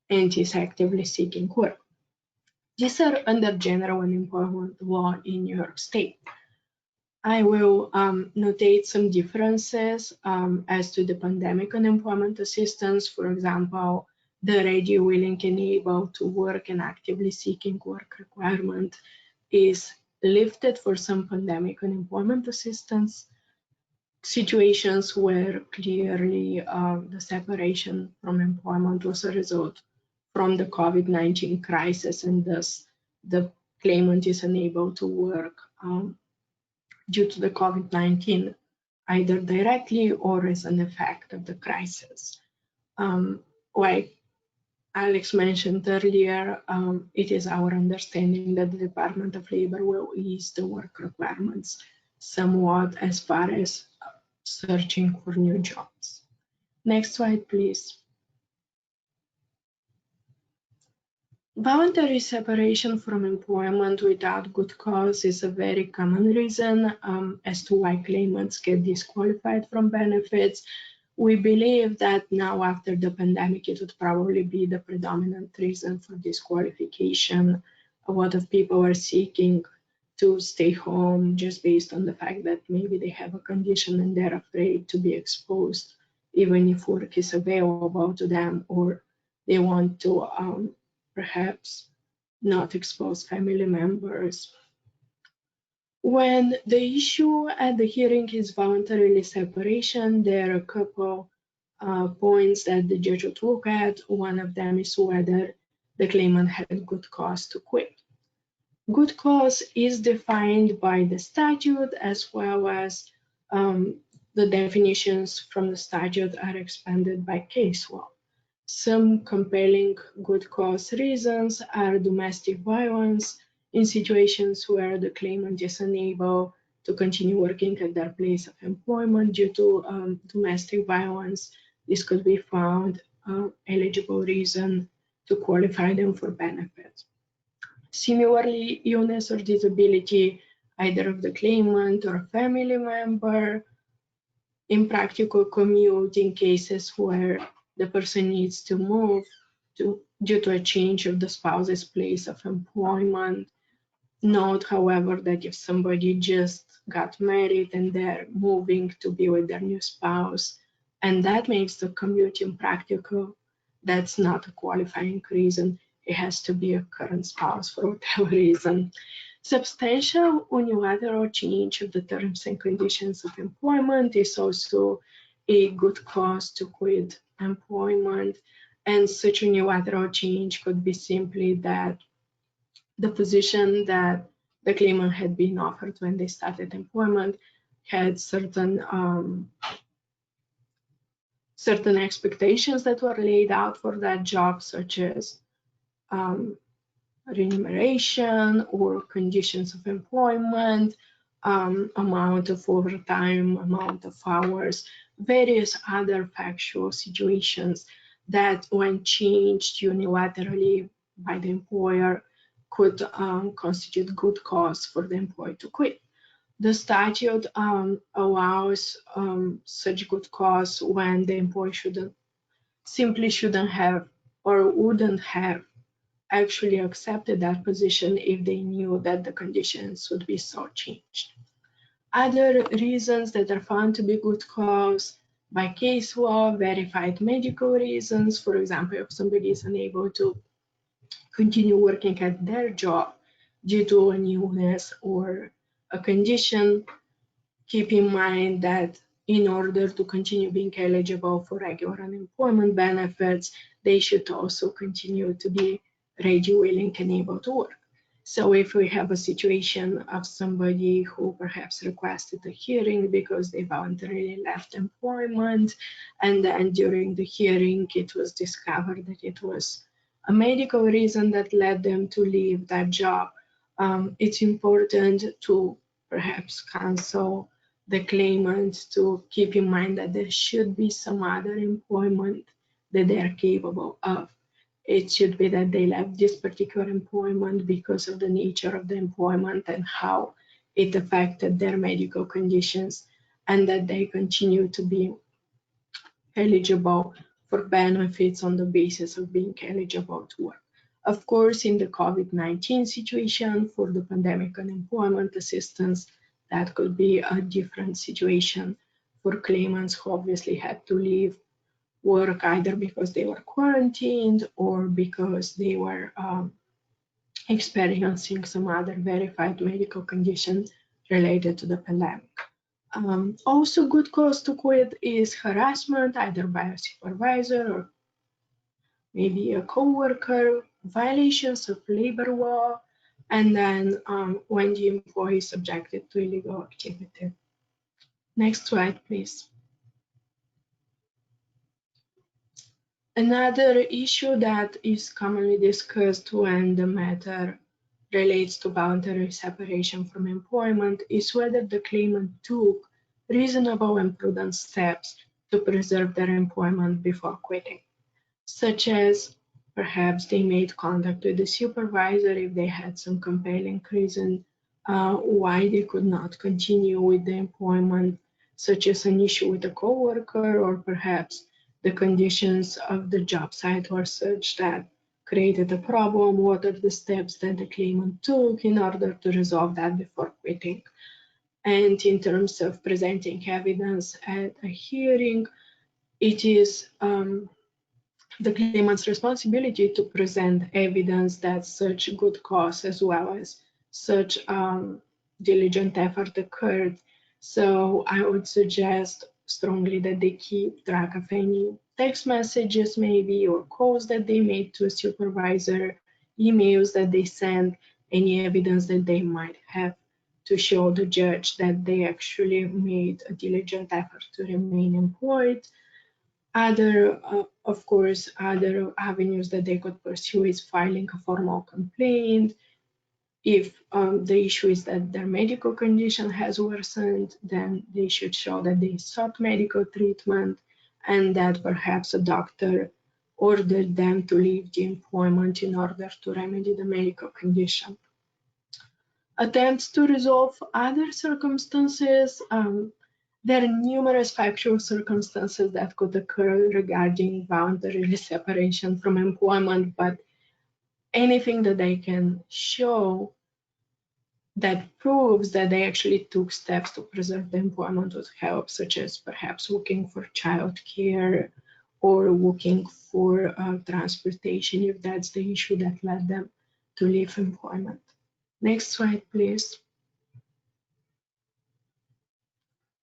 and is actively seeking work. These are under general unemployment law in New York State. I will notate some differences as to the pandemic unemployment assistance. For example, the ready, willing, and able to work and actively seeking work requirement is lifted for some pandemic unemployment assistance situations where clearly the separation from employment was a result from the COVID-19 crisis, and thus the claimant is unable to work due to the COVID-19, either directly or as an effect of the crisis. Like Alex mentioned earlier, it is our understanding that the Department of Labor will ease the work requirements somewhat as far as searching for new jobs. Next slide, please. Voluntary separation from employment without good cause is a very common reason as to why claimants get disqualified from benefits. We believe that now after the pandemic, it would probably be the predominant reason for disqualification. A lot of people are seeking to stay home just based on the fact that maybe they have a condition and they're afraid to be exposed, even if work is available to them, or they want to perhaps not expose family members. When the issue at the hearing is voluntarily separation, there are a couple points that the judge would look at. One of them is whether the claimant had good cause to quit. Good cause is defined by the statute, as well as the definitions from the statute are expanded by case law. Some compelling good cause reasons are domestic violence in situations where the claimant is unable to continue working at their place of employment due to domestic violence. This could be found eligible reason to qualify them for benefits. Similarly, illness or disability, either of the claimant or a family member, impractical commute in cases where the person needs to move due to a change of the spouse's place of employment. Note, however, that if somebody just got married and they're moving to be with their new spouse, and that makes the commute impractical, that's not a qualifying reason. It has to be a current spouse for whatever reason. Substantial unilateral change of the terms and conditions of employment is also a good cause to quit employment, and such unilateral change could be simply that the position that the claimant had been offered when they started employment had certain expectations that were laid out for that job, such as remuneration or conditions of employment, amount of overtime, amount of hours, various other factual situations that, when changed unilaterally by the employer, could constitute good cause for the employee to quit. The statute allows such good cause when the employee shouldn't have or wouldn't have actually accepted that position if they knew that the conditions would be so changed. Other reasons that are found to be good cause by case law, verified medical reasons. For example, if somebody is unable to continue working at their job due to an illness or a condition, keep in mind that in order to continue being eligible for regular unemployment benefits, they should also continue to be ready, willing, and able to work. So if we have a situation of somebody who perhaps requested a hearing because they voluntarily left employment, and then during the hearing it was discovered that it was a medical reason that led them to leave that job, it's important to perhaps counsel the claimant to keep in mind that there should be some other employment that they are capable of. It should be that they left this particular employment because of the nature of the employment and how it affected their medical conditions, and that they continue to be eligible for benefits on the basis of being eligible to work. Of course, in the COVID-19 situation, for the pandemic unemployment assistance, that could be a different situation for claimants who obviously had to leave work either because they were quarantined or because they were experiencing some other verified medical condition related to the pandemic. Also, good cause to quit is harassment, either by a supervisor or maybe a coworker, violations of labor law, and then when the employee is subjected to illegal activity. Next slide, please. Another issue that is commonly discussed when the matter relates to voluntary separation from employment is whether the claimant took reasonable and prudent steps to preserve their employment before quitting, such as perhaps they made contact with the supervisor if they had some compelling reason why they could not continue with the employment, such as an issue with a coworker, or perhaps the conditions of the job site were such that created a problem. What are the steps that the claimant took in order to resolve that before quitting? And in terms of presenting evidence at a hearing, it is the claimant's responsibility to present evidence that such good cause as well as such diligent effort occurred. So I would suggest strongly that they keep track of any text messages maybe or calls that they made to a supervisor, emails that they sent, any evidence that they might have to show the judge that they actually made a diligent effort to remain employed. Other, of course, other avenues that they could pursue is filing a formal complaint. If the issue is that their medical condition has worsened, then they should show that they sought medical treatment and that perhaps a doctor ordered them to leave the employment in order to remedy the medical condition. Attempts to resolve other circumstances. There are numerous factual circumstances that could occur regarding voluntary separation from employment, but anything that they can show that proves that they actually took steps to preserve the employment would help, such as perhaps looking for childcare or looking for transportation if that's the issue that led them to leave employment. Next slide, please.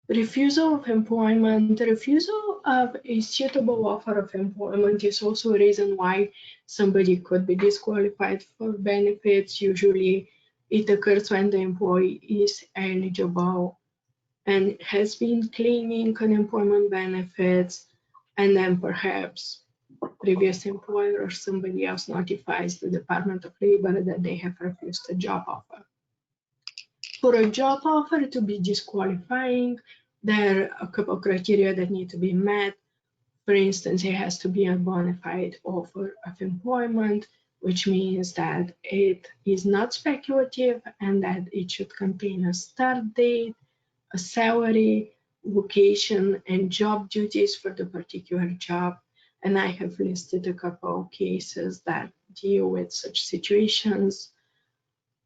Refusal of employment. The refusal of a suitable offer of employment is also a reason why somebody could be disqualified for benefits. Usually it occurs when the employee is eligible and has been claiming unemployment benefits, and then perhaps previous employer or somebody else notifies the Department of Labor that they have refused a job offer. For a job offer to be disqualifying, there are a couple of criteria that need to be met. For instance, it has to be a bona fide offer of employment, which means that it is not speculative and that it should contain a start date, a salary, location, and job duties for the particular job. And I have listed a couple of cases that deal with such situations.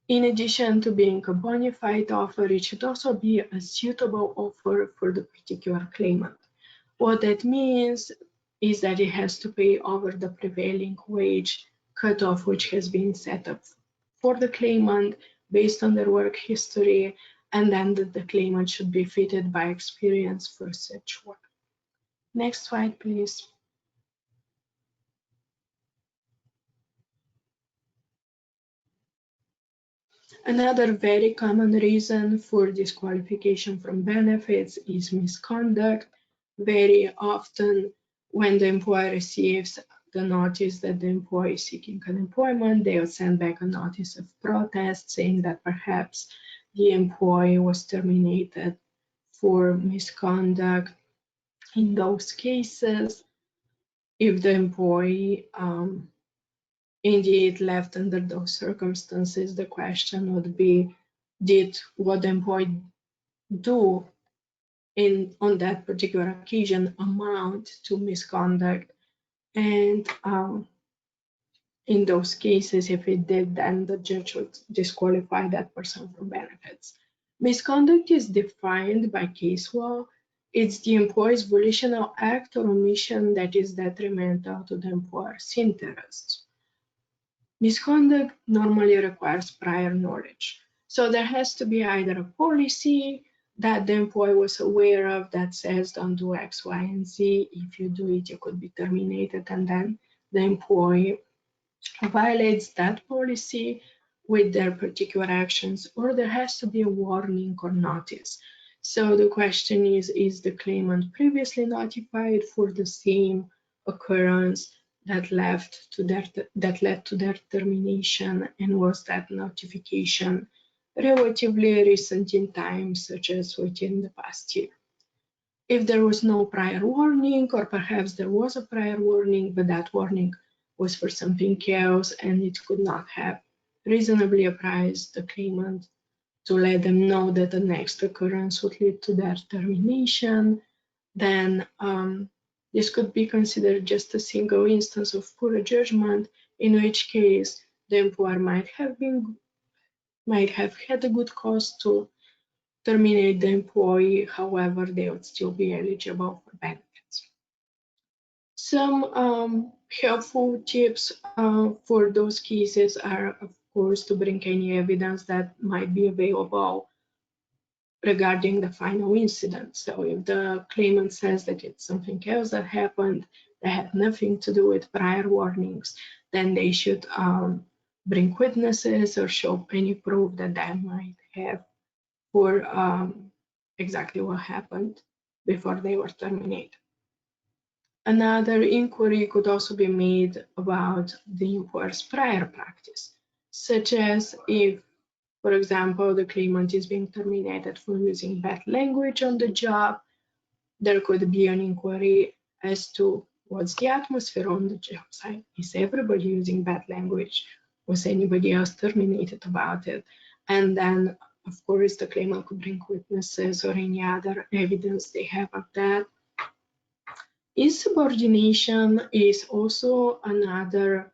In addition to being a bona fide offer, it should also be a suitable offer for the particular claimant. What that means is that it has to pay over the prevailing wage cutoff, which has been set up for the claimant based on their work history, and then that the claimant should be fitted by experience for such work. Next slide, please. Another very common reason for disqualification from benefits is misconduct. Very often, when the employer receives the notice that the employee is seeking unemployment, they will send back a notice of protest saying that perhaps the employee was terminated for misconduct. In those cases, if the employee indeed left under those circumstances, the question would be, did what the employee do on that particular occasion amount to misconduct? And in those cases, if it did, then the judge would disqualify that person from benefits. Misconduct is defined by case law. It's the employee's volitional act or omission that is detrimental to the employer's interests. Misconduct normally requires prior knowledge. So there has to be either a policy that the employee was aware of that says don't do X, Y, and Z. If you do it, you could be terminated, and then the employee violates that policy with their particular actions, or there has to be a warning or notice. So the question is the claimant previously notified for the same occurrence that led to their termination, and was that notification relatively recent in time, such as within the past year? If there was no prior warning, or perhaps there was a prior warning, but that warning was for something else and it could not have reasonably apprised the claimant to let them know that the next occurrence would lead to their termination, then this could be considered just a single instance of poor judgment, in which case the employer might have had a good cause to terminate the employee. However, they would still be eligible for benefits. Some helpful tips for those cases are, of course, to bring any evidence that might be available regarding the final incident. So if the claimant says that it's something else that happened that had nothing to do with prior warnings, then they should bring witnesses or show any proof that they might have for exactly what happened before they were terminated. Another inquiry could also be made about the employer's prior practice, such as if, for example, the claimant is being terminated for using bad language on the job, there could be an inquiry as to what's the atmosphere on the job site. Is everybody using bad language? Was anybody else terminated about it? And then, of course, the claimant could bring witnesses or any other evidence they have of that. Insubordination is also another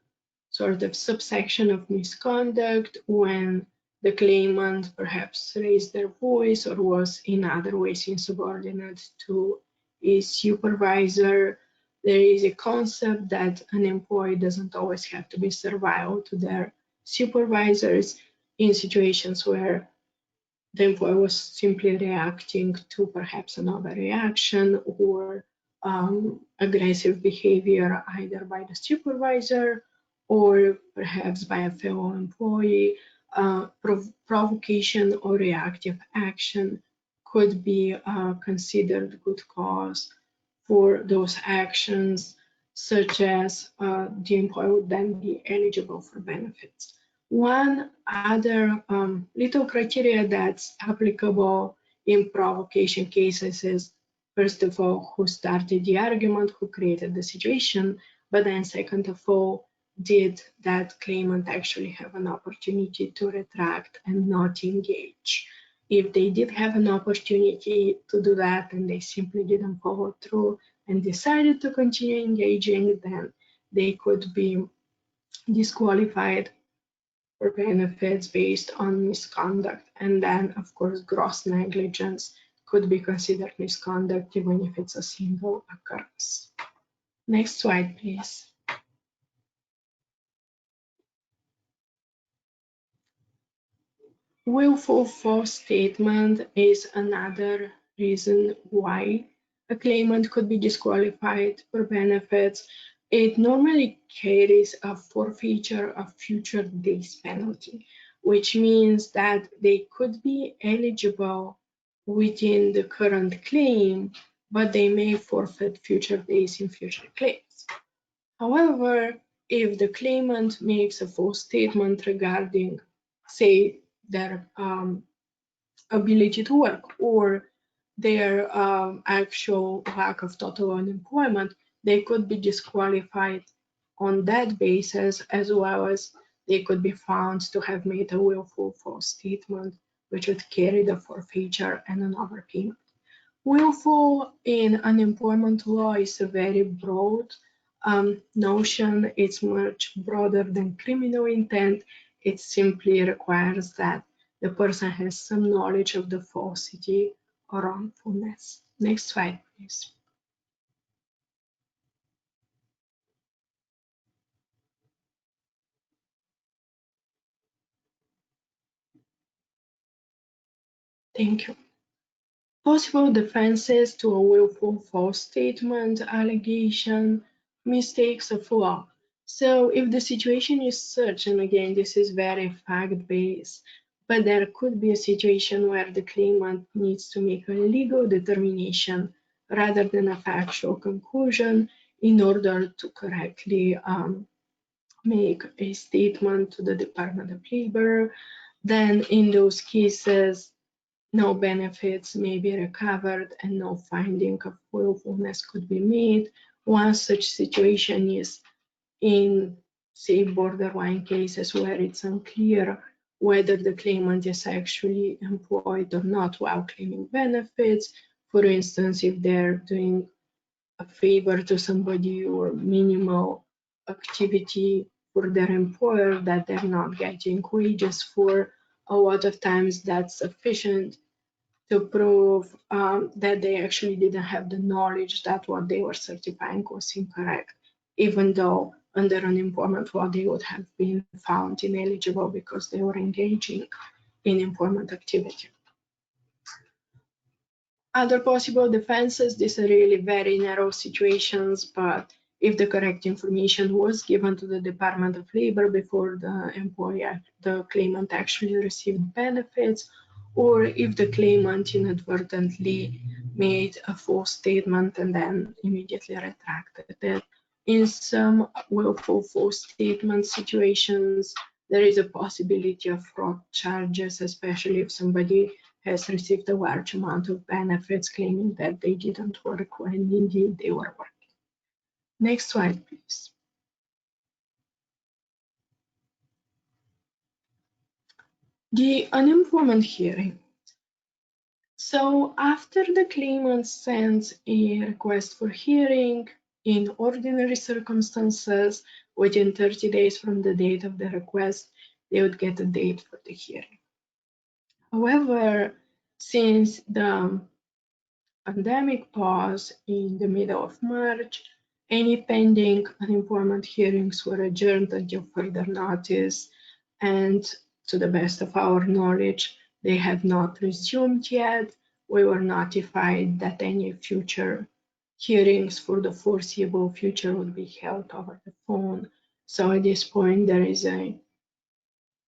sort of subsection of misconduct when the claimant perhaps raised their voice or was in other ways insubordinate to a supervisor. There is a concept that an employee doesn't always have to be servile to their supervisors in situations where the employee was simply reacting to perhaps an overreaction or aggressive behavior either by the supervisor or perhaps by a fellow employee. Provocation or reactive action could be considered good cause for those actions, such as the employee would then be eligible for benefits. One other little criteria that's applicable in provocation cases is, first of all, who started the argument, who created the situation, but then second of all, did that claimant actually have an opportunity to retract and not engage? If they did have an opportunity to do that and they simply didn't follow through and decided to continue engaging, then they could be disqualified for benefits based on misconduct. And then, of course, gross negligence could be considered misconduct even if it's a single occurrence. Next slide, please. Willful false statement is another reason why a claimant could be disqualified for benefits. It normally carries a forfeiture of future days penalty, which means that they could be eligible within the current claim, but they may forfeit future days in future claims. However, if the claimant makes a false statement regarding, say, their ability to work or their actual lack of total unemployment, they could be disqualified on that basis, as well as they could be found to have made a willful false statement, which would carry the forfeiture and an overpayment. Willful in unemployment law is a very broad notion. It's much broader than criminal intent. It simply requires that the person has some knowledge of the falsity or wrongfulness. Next slide, please. Thank you. Possible defenses to a willful false statement, allegation, mistakes of law. So if the situation is such, and again, this is very fact-based, but there could be a situation where the claimant needs to make a legal determination rather than a factual conclusion in order to correctly make a statement to the Department of Labor. Then in those cases, no benefits may be recovered and no finding of willfulness could be made. One such situation is in, say, borderline cases where it's unclear whether the claimant is actually employed or not while claiming benefits. For instance, if they're doing a favor to somebody or minimal activity for their employer that they're not getting wages for, a lot of times that's sufficient to prove that they actually didn't have the knowledge that what they were certifying was incorrect, even though under unemployment law they would have been found ineligible because they were engaging in employment activity. Other possible defenses, these are really very narrow situations, but if the correct information was given to the Department of Labor before the claimant actually received benefits, or if the claimant inadvertently made a false statement and then immediately retracted it. In some willful false statement situations, there is a possibility of fraud charges, especially if somebody has received a large amount of benefits claiming that they didn't work when indeed they were working. Next slide, please. The unemployment hearing. So after the claimant sends a request for hearing, in ordinary circumstances, within 30 days from the date of the request, they would get a date for the hearing. However, since the pandemic pause in the middle of March, any pending unemployment hearings were adjourned until further notice, and to the best of our knowledge, they have not resumed yet. We were notified that any future hearings for the foreseeable future would be held over the phone. So at this point, there is a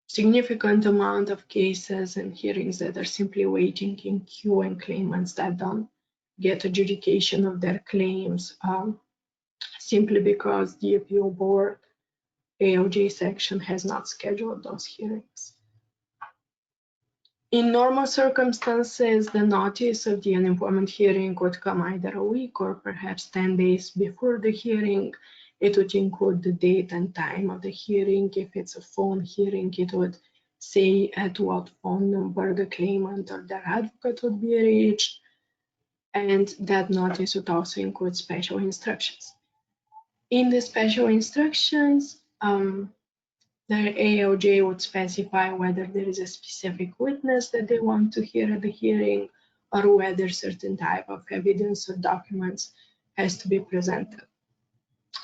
significant amount of cases and hearings that are simply waiting in queue, and claimants that don't get adjudication of their claims simply because the appeal board ALJ section has not scheduled those hearings. In normal circumstances, the notice of the unemployment hearing would come either a week or perhaps 10 days before the hearing. It would include the date and time of the hearing. If it's a phone hearing, it would say at what phone number the claimant or their advocate would be reached. And that notice would also include special instructions. In the special instructions, The ALJ would specify whether there is a specific witness that they want to hear at the hearing, or whether certain type of evidence or documents has to be presented.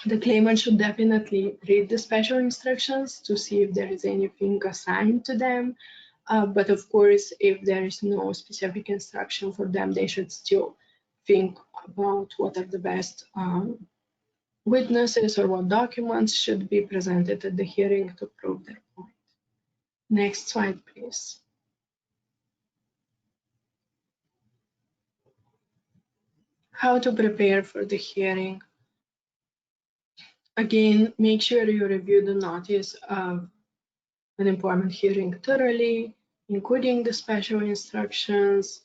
The claimant should definitely read the special instructions to see if there is anything assigned to them. But of course, if there is no specific instruction for them, they should still think about what are the best witnesses or what documents should be presented at the hearing to prove their point. Next slide, please. How to prepare for the hearing. Again, make sure you review the notice of an employment hearing thoroughly, including the special instructions.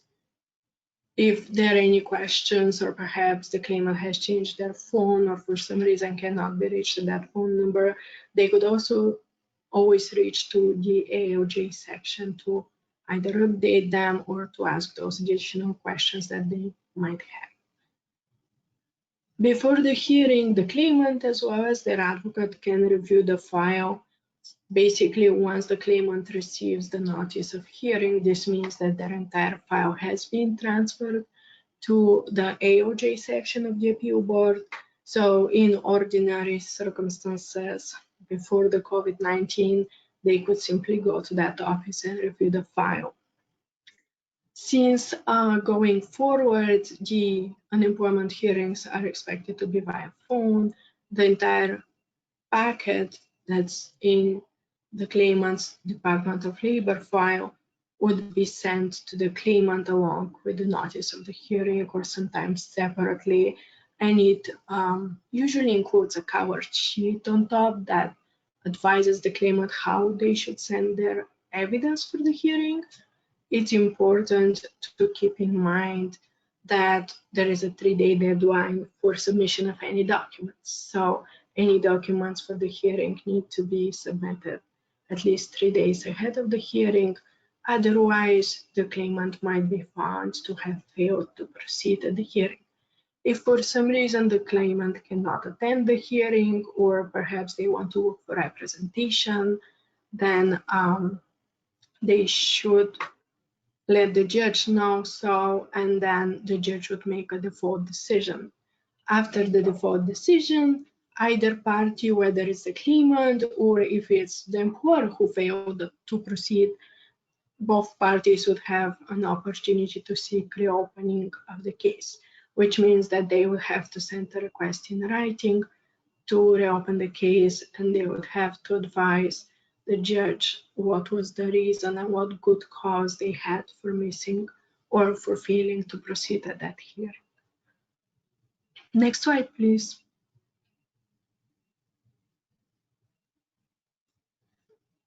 If there are any questions, or perhaps the claimant has changed their phone or for some reason cannot be reached at that phone number, they could also always reach to the ALJ section to either update them or to ask those additional questions that they might have. Before the hearing, the claimant as well as their advocate can review the file. Basically, once the claimant receives the notice of hearing, this means that their entire file has been transferred to the ALJ section of the appeal board. So in ordinary circumstances, before the COVID-19, they could simply go to that office and review the file. Since going forward, the unemployment hearings are expected to be via phone, the entire packet that's in the claimant's Department of Labor file would be sent to the claimant along with the notice of the hearing, or sometimes separately. And it usually includes a cover sheet on top that advises the claimant how they should send their evidence for the hearing. It's important to keep in mind that there is a 3-day deadline for submission of any documents. So any documents for the hearing need to be submitted at least 3 days ahead of the hearing. Otherwise, the claimant might be found to have failed to proceed at the hearing. If for some reason the claimant cannot attend the hearing, or perhaps they want to look for representation, then they should let the judge know so, and then the judge would make a default decision. After the default decision, either party, whether it's the claimant or if it's the employer who failed to proceed, both parties would have an opportunity to seek reopening of the case, which means that they would have to send a request in writing to reopen the case, and they would have to advise the judge what was the reason and what good cause they had for missing or for failing to proceed at that hearing. Next slide, please.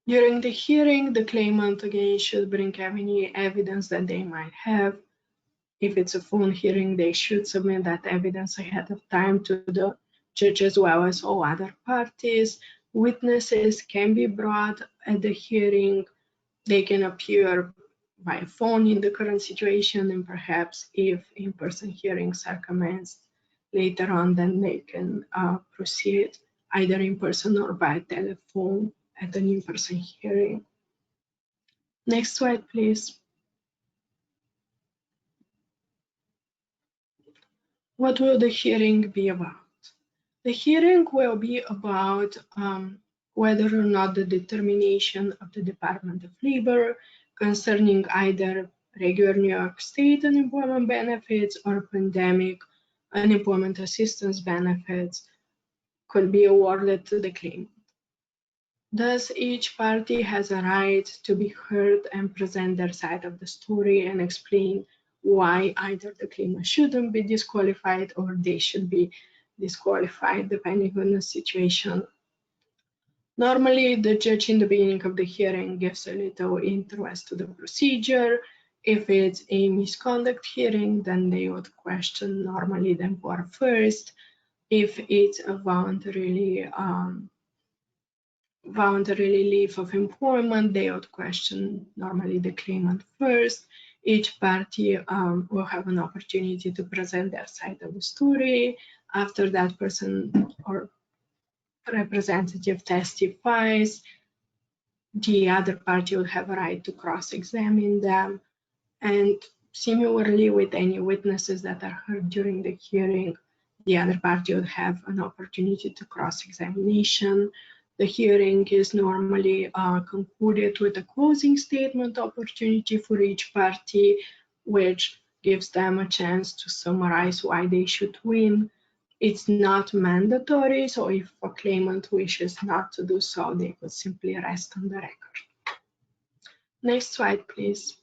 During the hearing, the claimant again should bring any evidence that they might have. If it's a phone hearing, they should submit that evidence ahead of time to the judge as well as all other parties. Witnesses can be brought at the hearing. They can appear by phone in the current situation, and perhaps if in-person hearings are commenced later on, then they can proceed either in person or by telephone at an in-person hearing. Next slide, please. What will the hearing be about? The hearing will be about whether or not the determination of the Department of Labor concerning either regular New York State unemployment benefits or pandemic unemployment assistance benefits could be awarded to the claimant. Thus, each party has a right to be heard and present their side of the story and explain why either the claimant shouldn't be disqualified or they should be disqualified, depending on the situation. Normally, the judge in the beginning of the hearing gives a little intro as to the procedure. If it's a misconduct hearing, then they would question normally the employer first. If it's a voluntary leave of employment, they would question normally the claimant first. Each party will have an opportunity to present their side of the story. After that person or representative testifies, the other party would have a right to cross-examine them. And similarly, with any witnesses that are heard during the hearing, the other party would have an opportunity to cross-examination. The hearing is normally concluded with a closing statement opportunity for each party, which gives them a chance to summarize why they should win. It's not mandatory, so if a claimant wishes not to do so, they could simply rest on the record. Next slide, please.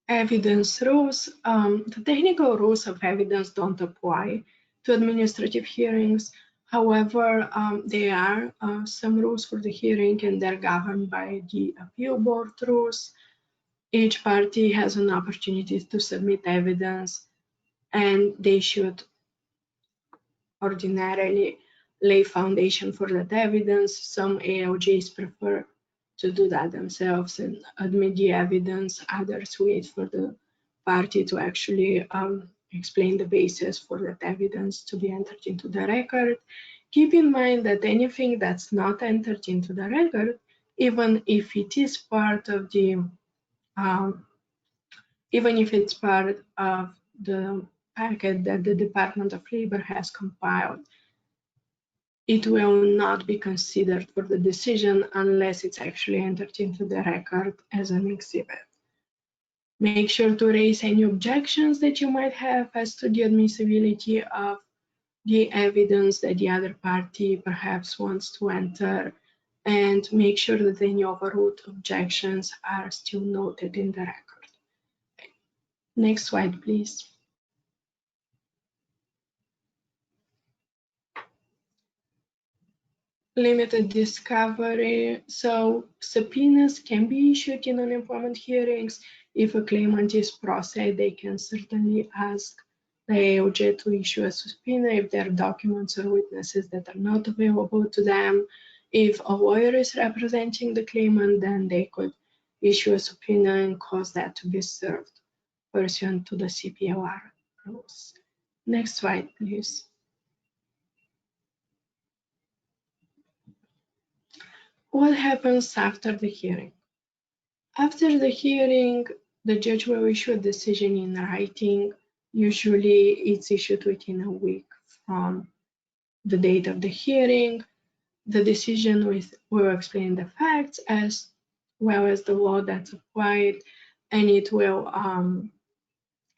Evidence rules. The technical rules of evidence don't apply to administrative hearings. However, there are some rules for the hearing, and they're governed by the appeal board rules. Each party has an opportunity to submit evidence, and they should ordinarily lay foundation for that evidence. Some ALJs prefer to do that themselves and admit the evidence. Others wait for the party to actually explain the basis for that evidence to be entered into the record. Keep in mind that anything that's not entered into the record, even if it is part of the, even if it's part of the packet that the Department of Labor has compiled, it will not be considered for the decision unless it's actually entered into the record as an exhibit. Make sure to raise any objections that you might have as to the admissibility of the evidence that the other party perhaps wants to enter, and make sure that any overruled objections are still noted in the record. Next slide, please. Limited discovery. So subpoenas can be issued in unemployment hearings. If a claimant is pro se, they can certainly ask the ALJ to issue a subpoena if there are documents or witnesses that are not available to them. If a lawyer is representing the claimant, then they could issue a subpoena and cause that to be served pursuant to the CPLR rules. Next slide, please. What happens after the hearing? After the hearing, the judge will issue a decision in writing. Usually it's issued within a week from the date of the hearing. The decision will explain the facts as well as the law that's applied, and it will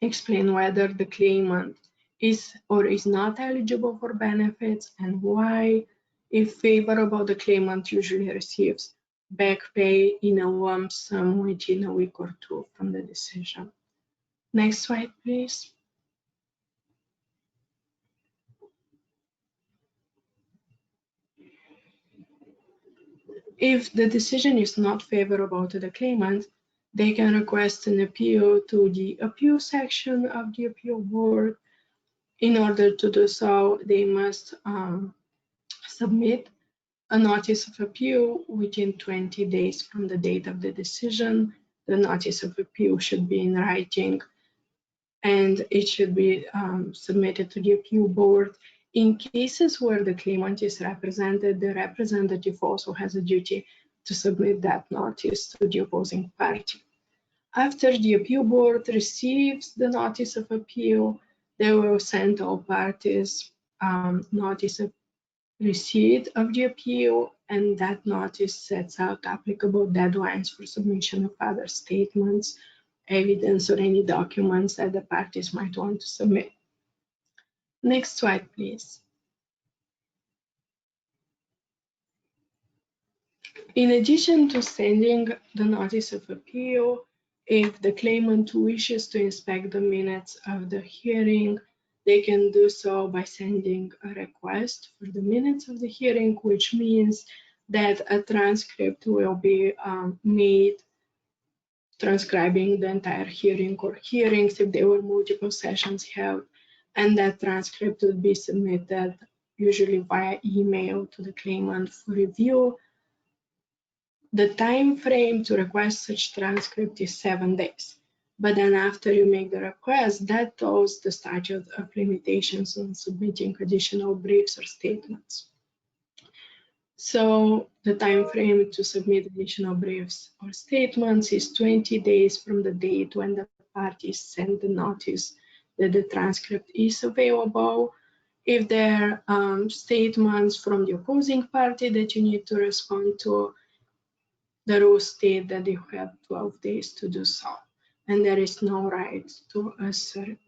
explain whether the claimant is or is not eligible for benefits and why. If favorable, the claimant usually receives back pay in a lump sum within a week or two from the decision. Next slide, please. If the decision is not favorable to the claimant, they can request an appeal to the appeal section of the appeal board. In order to do so, they must submit a notice of appeal within 20 days from the date of the decision. The notice of appeal should be in writing, and it should be submitted to the appeal board. In cases where the claimant is represented, the representative also has a duty to submit that notice to the opposing party. After the appeal board receives the notice of appeal, they will send all parties notice of receipt of the appeal, and that notice sets out applicable deadlines for submission of other statements, evidence, or any documents that the parties might want to submit. Next slide, please. In addition to sending the notice of appeal, if the claimant wishes to inspect the minutes of the hearing, they can do so by sending a request for the minutes of the hearing, which means that a transcript will be made transcribing the entire hearing or hearings if there were multiple sessions held, and that transcript would be submitted usually via email to the claimant for review. The time frame to request such transcript is 7 days. But then after you make the request, that tolls the statute of limitations on submitting additional briefs or statements. So the time frame to submit additional briefs or statements is 20 days from the date when the parties send the notice that the transcript is available. If there are statements from the opposing party that you need to respond to, the rules state that you have 12 days to do so, and there is no right to assert.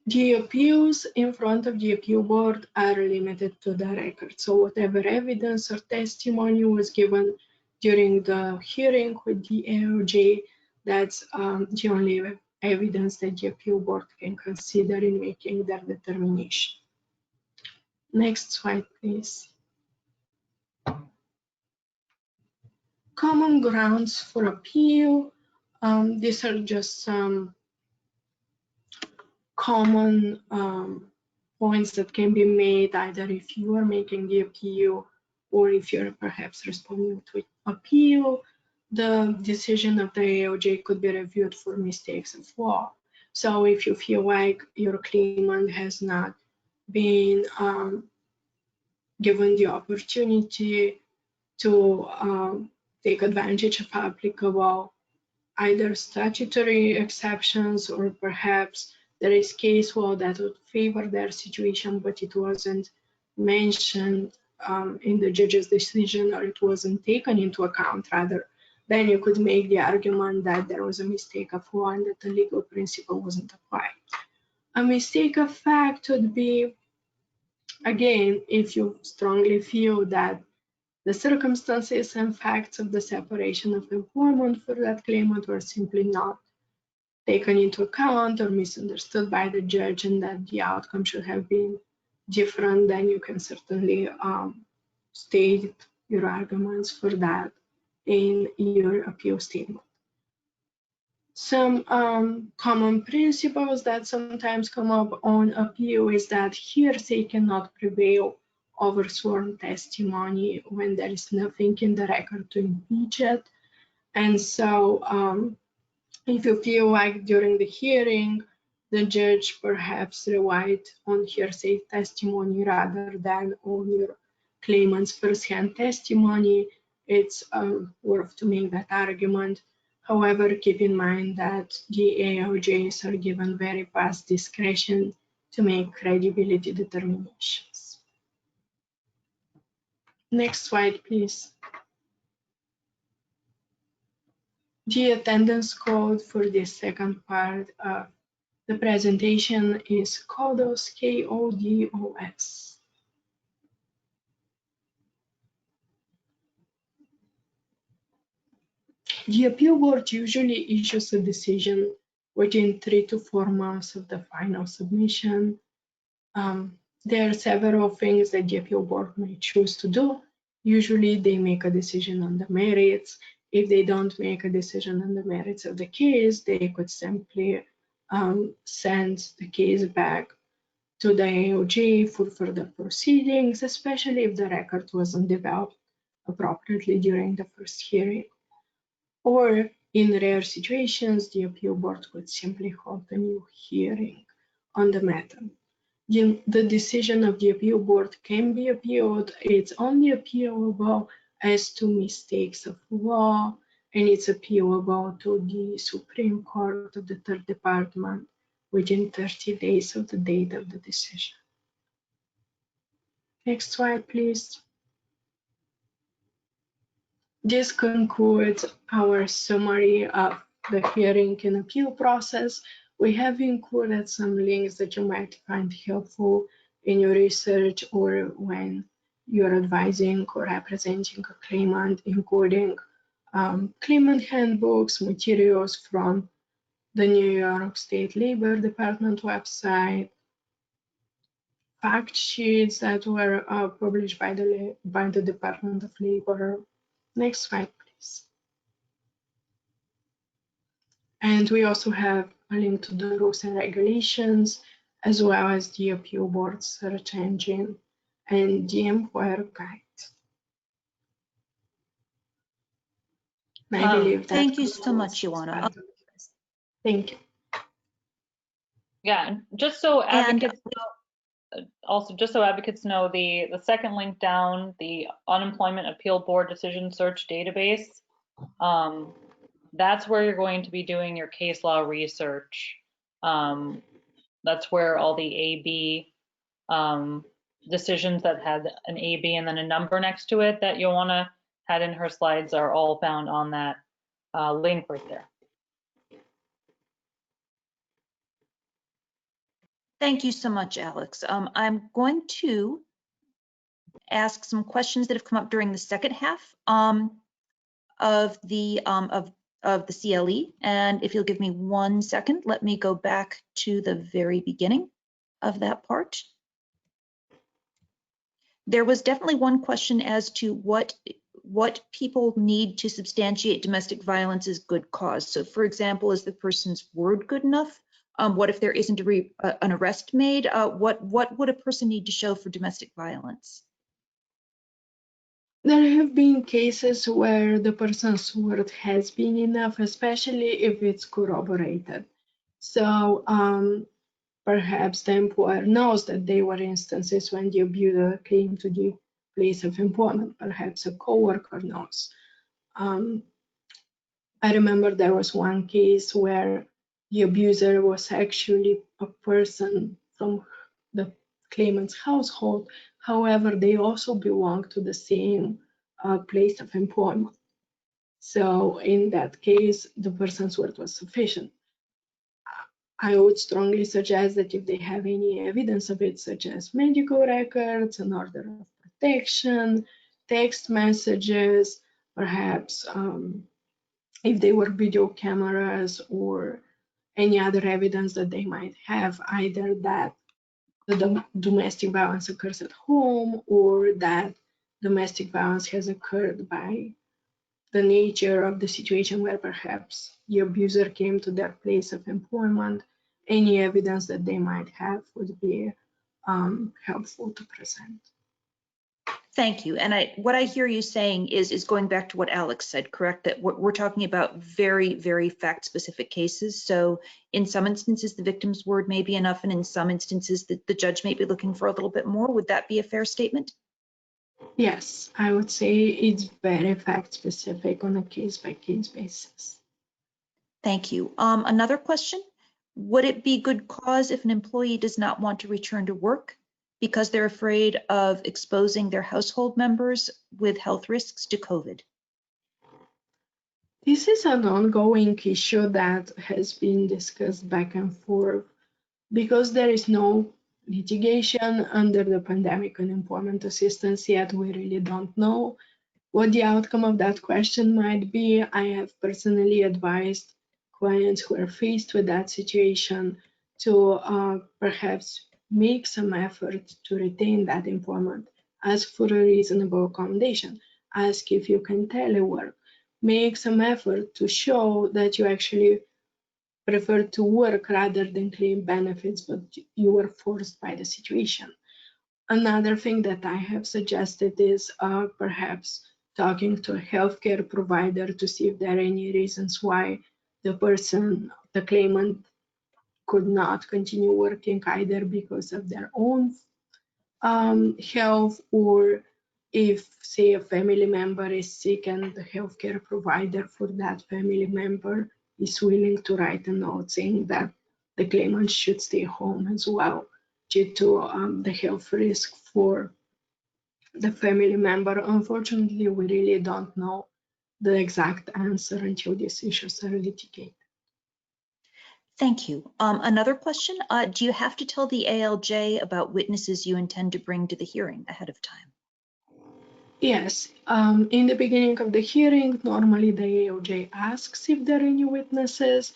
The appeals in front of the appeal board are limited to the record. So whatever evidence or testimony was given during the hearing with the ALJ, that's the only evidence that the appeal board can consider in making their determination. Next slide, please. Common grounds for appeal. These are just some common points that can be made either if you are making the appeal or if you're perhaps responding to appeal. The decision of the ALJ could be reviewed for mistakes of law. So if you feel like your claimant has not been given the opportunity to take advantage of applicable either statutory exceptions or perhaps there is case law that would favor their situation, but it wasn't mentioned in the judge's decision or it wasn't taken into account rather, then you could make the argument that there was a mistake of law and that the legal principle wasn't applied. A mistake of fact would be, again, if you strongly feel that the circumstances and facts of the separation of employment for that claimant were simply not taken into account or misunderstood by the judge and that the outcome should have been different, then you can certainly state your arguments for that in your appeal statement. Some common principles that sometimes come up on appeal is that hearsay cannot prevail over sworn testimony when there is nothing in the record to impeach it. And so if you feel like during the hearing, the judge perhaps relied on hearsay testimony rather than on your claimant's firsthand testimony, it's worth to make that argument. However, keep in mind that the ALJs are given very vast discretion to make credibility determinations. Next slide, please. The attendance code for this second part of the presentation is KODOS, KODOS. The appeal board usually issues a decision within 3 to 4 months of the final submission. There are several things that the appeal board may choose to do. Usually they make a decision on the merits. If they don't make a decision on the merits of the case, they could simply send the case back to the ALJ for further proceedings, especially if the record wasn't developed appropriately during the first hearing. Or in rare situations, the appeal board could simply hold a new hearing on the matter. The decision of the appeal board can be appealed. It's only appealable as to mistakes of law, and it's appealable to the Supreme Court of the Third Department within 30 days of the date of the decision. Next slide, please. This concludes our summary of the hearing and appeal process. We have included some links that you might find helpful in your research or when you're advising or representing a claimant, including claimant handbooks, materials from the New York State Labor Department website, fact sheets that were published by the Department of Labor. Next slide, please. And we also have a link to the rules and regulations, as well as the appeal board search engine and the employer guide. I believe that Thank you so much, Ioana. Thank you. Yeah, just so advocates know, also, just so advocates know, the second link down, the Unemployment Appeal Board Decision Search Database, that's where you're going to be doing your case law research. That's where all the AB decisions that had an AB and then a number next to it that Joanna had in her slides are all found on that link right there. Thank you so much, Alex. I'm going to ask some questions that have come up during the second half of the CLE. And if you'll give me 1 second, let me go back to the very beginning of that part. There was definitely one question as to what people need to substantiate domestic violence as good cause. So for example, is the person's word good enough? What if there isn't an arrest made? What would a person need to show for domestic violence? There have been cases where the person's word has been enough, especially if it's corroborated. So perhaps the employer knows that there were instances when the abuser came to the place of employment. Perhaps a coworker knows. I remember there was one case where the abuser was actually a person from the claimant's household. However, they also belonged to the same place of employment. So in that case, the person's word was sufficient. I would strongly suggest that if they have any evidence of it, such as medical records, an order of protection, text messages, perhaps if they were video cameras or any other evidence that they might have, either that the domestic violence occurs at home or that domestic violence has occurred by the nature of the situation where perhaps the abuser came to their place of employment, any evidence that they might have would be helpful to present. Thank you. And what I hear you saying is going back to what Alex said, correct? That we're talking about very, very fact-specific cases. So in some instances, the victim's word may be enough, and in some instances, the judge may be looking for a little bit more. Would that be a fair statement? Yes, I would say it's very fact-specific on a case-by-case basis. Thank you. Another question, would it be good cause if an employee does not want to return to work because they're afraid of exposing their household members with health risks to COVID? This is an ongoing issue that has been discussed back and forth because there is no litigation under the pandemic unemployment assistance yet. We really don't know what the outcome of that question might be. I have personally advised clients who are faced with that situation to perhaps make some effort to retain that employment, ask for a reasonable accommodation, ask if you can telework, make some effort to show that you actually prefer to work rather than claim benefits, but you were forced by the situation. Another thing that I have suggested is perhaps talking to a healthcare provider to see if there are any reasons why the claimant could not continue working, either because of their own health, or if, say, a family member is sick and the healthcare provider for that family member is willing to write a note saying that the claimant should stay home as well due to the health risk for the family member. Unfortunately, we really don't know the exact answer until these issues are litigated. Thank you. Another question, do you have to tell the ALJ about witnesses you intend to bring to the hearing ahead of time? Yes, in the beginning of the hearing, normally the ALJ asks if there are any witnesses.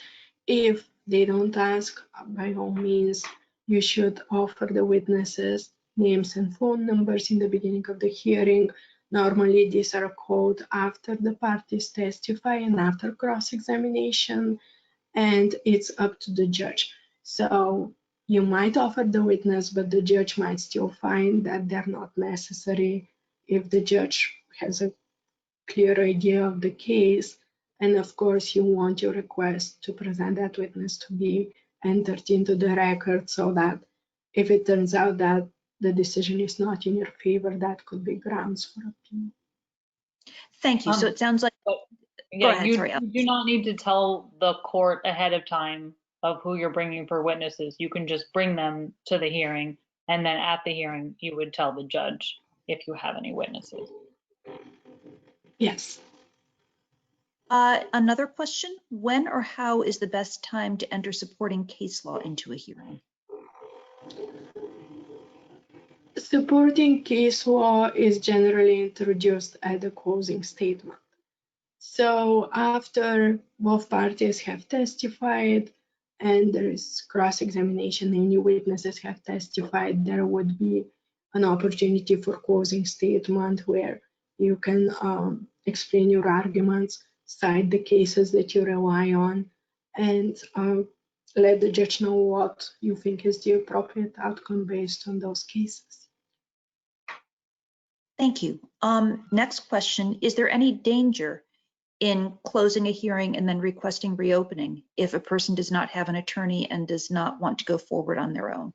If they don't ask, by all means, you should offer the witnesses names and phone numbers in the beginning of the hearing. Normally, these are called after the parties testify and after cross-examination, and it's up to the judge. So you might offer the witness, but the judge might still find that they're not necessary if the judge has a clear idea of the case. And of course, you want your request to present that witness to be entered into the record so that if it turns out that the decision is not in your favor, that could be grounds for appeal. Thank you. So it sounds like, But, go yeah, ahead, you sorry. do not need to tell the court ahead of time of who you're bringing for witnesses. You can just bring them to the hearing, and then at the hearing, you would tell the judge if you have any witnesses. Yes. Another question, when or how is the best time to enter supporting case law into a hearing? Supporting case law is generally introduced at the closing statement. So after both parties have testified and there is cross-examination, any witnesses have testified, there would be an opportunity for closing statement where you can explain your arguments, cite the cases that you rely on, and let the judge know what you think is the appropriate outcome based on those cases. Thank you. Next question, is there any danger in closing a hearing and then requesting reopening if a person does not have an attorney and does not want to go forward on their own?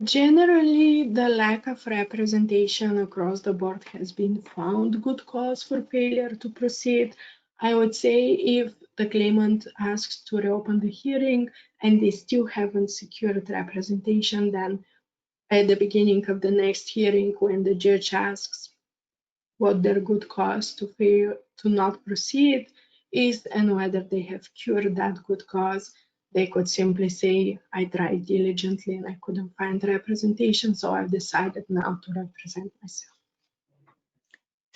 Generally, the lack of representation across the board has been found good cause for failure to proceed. I would say if the claimant asks to reopen the hearing and they still haven't secured representation, then at the beginning of the next hearing, when the judge asks what their good cause to fail to not proceed is and whether they have cured that good cause, they could simply say, I tried diligently and I couldn't find representation, so I've decided now to represent myself.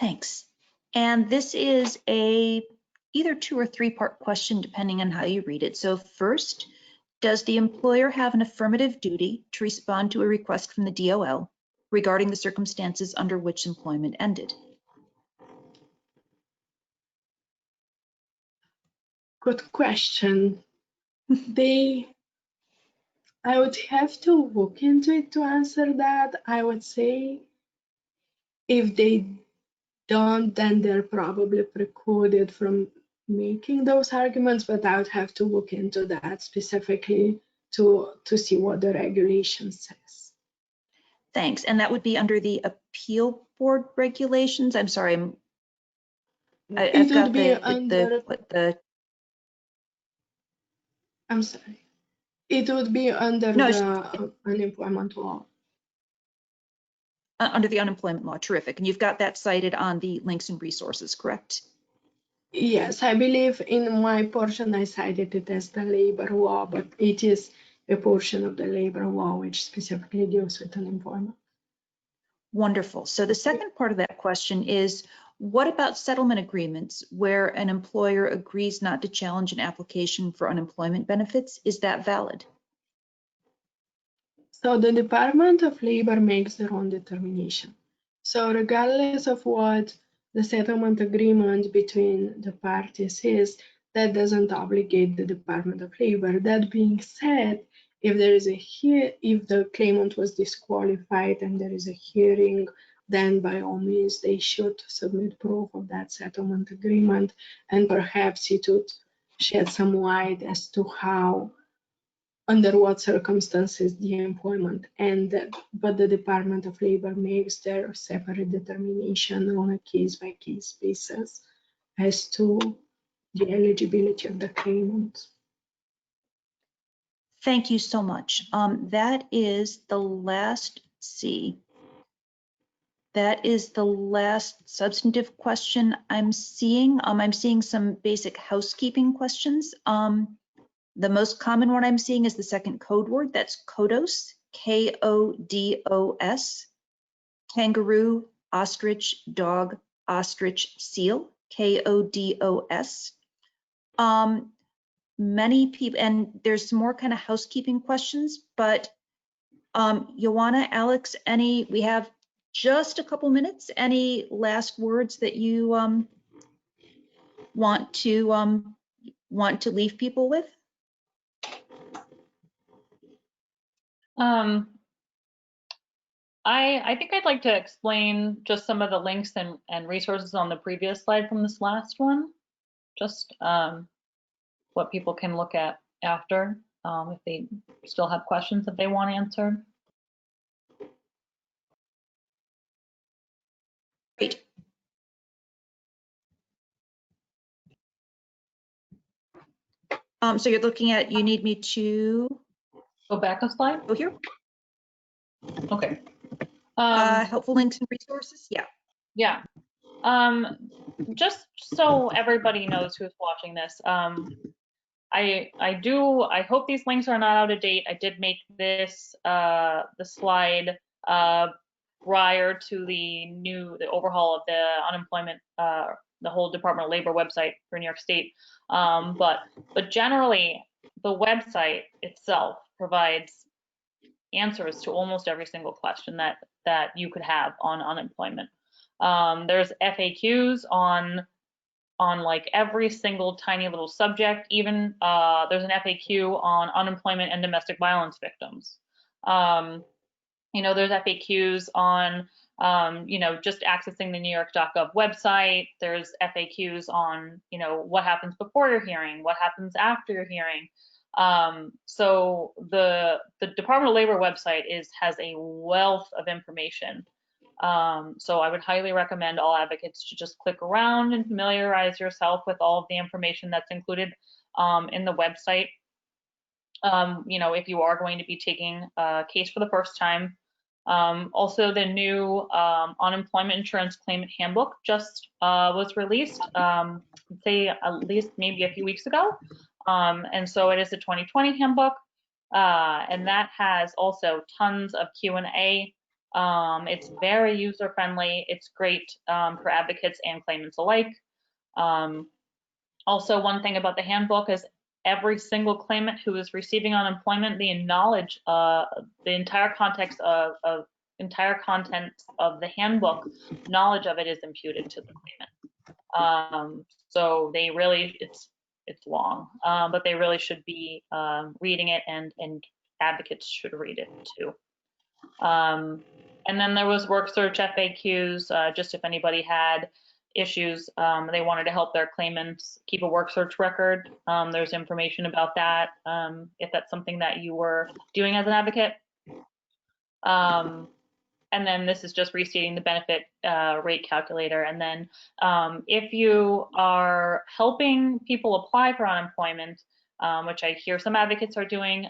Thanks. And this is a either 2 or 3-part question, depending on how you read it. So first, does the employer have an affirmative duty to respond to a request from the DOL regarding the circumstances under which employment ended? Good question. I would have to look into it to answer that. I would say if they don't, then they're probably precluded from making those arguments, but I would have to look into that specifically to see what the regulation says. Thanks. And that would be under the appeal board regulations? I'm sorry, I've got I'm sorry. It would be under no, the unemployment law. Under the unemployment law. Terrific. And you've got that cited on the links and resources, correct? Yes, I believe in my portion I cited it as the labor law, but it is a portion of the labor law which specifically deals with unemployment. Wonderful. So the second part of that question is, what about settlement agreements where an employer agrees not to challenge an application for unemployment benefits? Is that valid? So the Department of Labor makes their own determination. So regardless of what the settlement agreement between the parties is, that doesn't obligate the Department of Labor. That being said, if the claimant was disqualified and there is a hearing, then by all means they should submit proof of that settlement agreement, and perhaps it would shed some light as to how, under what circumstances the employment ended, but the Department of Labor makes their separate determination on a case-by-case basis as to the eligibility of the claimant. Thank you so much. That is the last That is the last substantive question I'm seeing. I'm seeing some basic housekeeping questions. The most common one I'm seeing is the second code word. That's KODOS, K-O-D-O-S. Kangaroo, ostrich, dog, ostrich, seal, K-O-D-O-S. Many people, and there's some more kind of housekeeping questions, but Ioana, Alex, we have just a couple minutes. Any last words that you want to leave people with? I think I'd like to explain just some of the links and resources on the previous slide from this last one, just what people can look at after. if they still have questions that they want answered. Great. So you're looking at, you need me to Go back a slide. go here? Okay. Helpful links and resources? Yeah. Yeah. Just so everybody knows who's watching this, I hope these links are not out of date. I did make this the slide prior to the overhaul of the unemployment, the whole Department of Labor website for New York State. But generally, the website itself provides answers to almost every single question that you could have on unemployment. There's FAQs on like every single tiny little subject. Even there's an FAQ on unemployment and domestic violence victims. There's FAQs on just accessing the NewYork.gov website. There's FAQs on what happens before your hearing, what happens after your hearing. So the Department of Labor website has a wealth of information. So I would highly recommend all advocates to just click around and familiarize yourself with all of the information that's included in the website. If you are going to be taking a case for the first time. Also, the new unemployment insurance claimant handbook just was released, say at least maybe a few weeks ago. And so it is a 2020 handbook, and that has also tons of Q&A. It's very user friendly. It's great for advocates and claimants alike. Also, one thing about the handbook is every single claimant who is receiving unemployment, the knowledge, the entire context of entire content of the handbook, knowledge of it is imputed to the claimant. So they really, it's long, but they really should be reading it, and advocates should read it too. And then there was work search FAQs, just if anybody had issues, they wanted to help their claimants keep a work search record. There's information about that, if that's something that you were doing as an advocate. And then this is just restating the benefit rate calculator. And then if you are helping people apply for unemployment, which I hear some advocates are doing,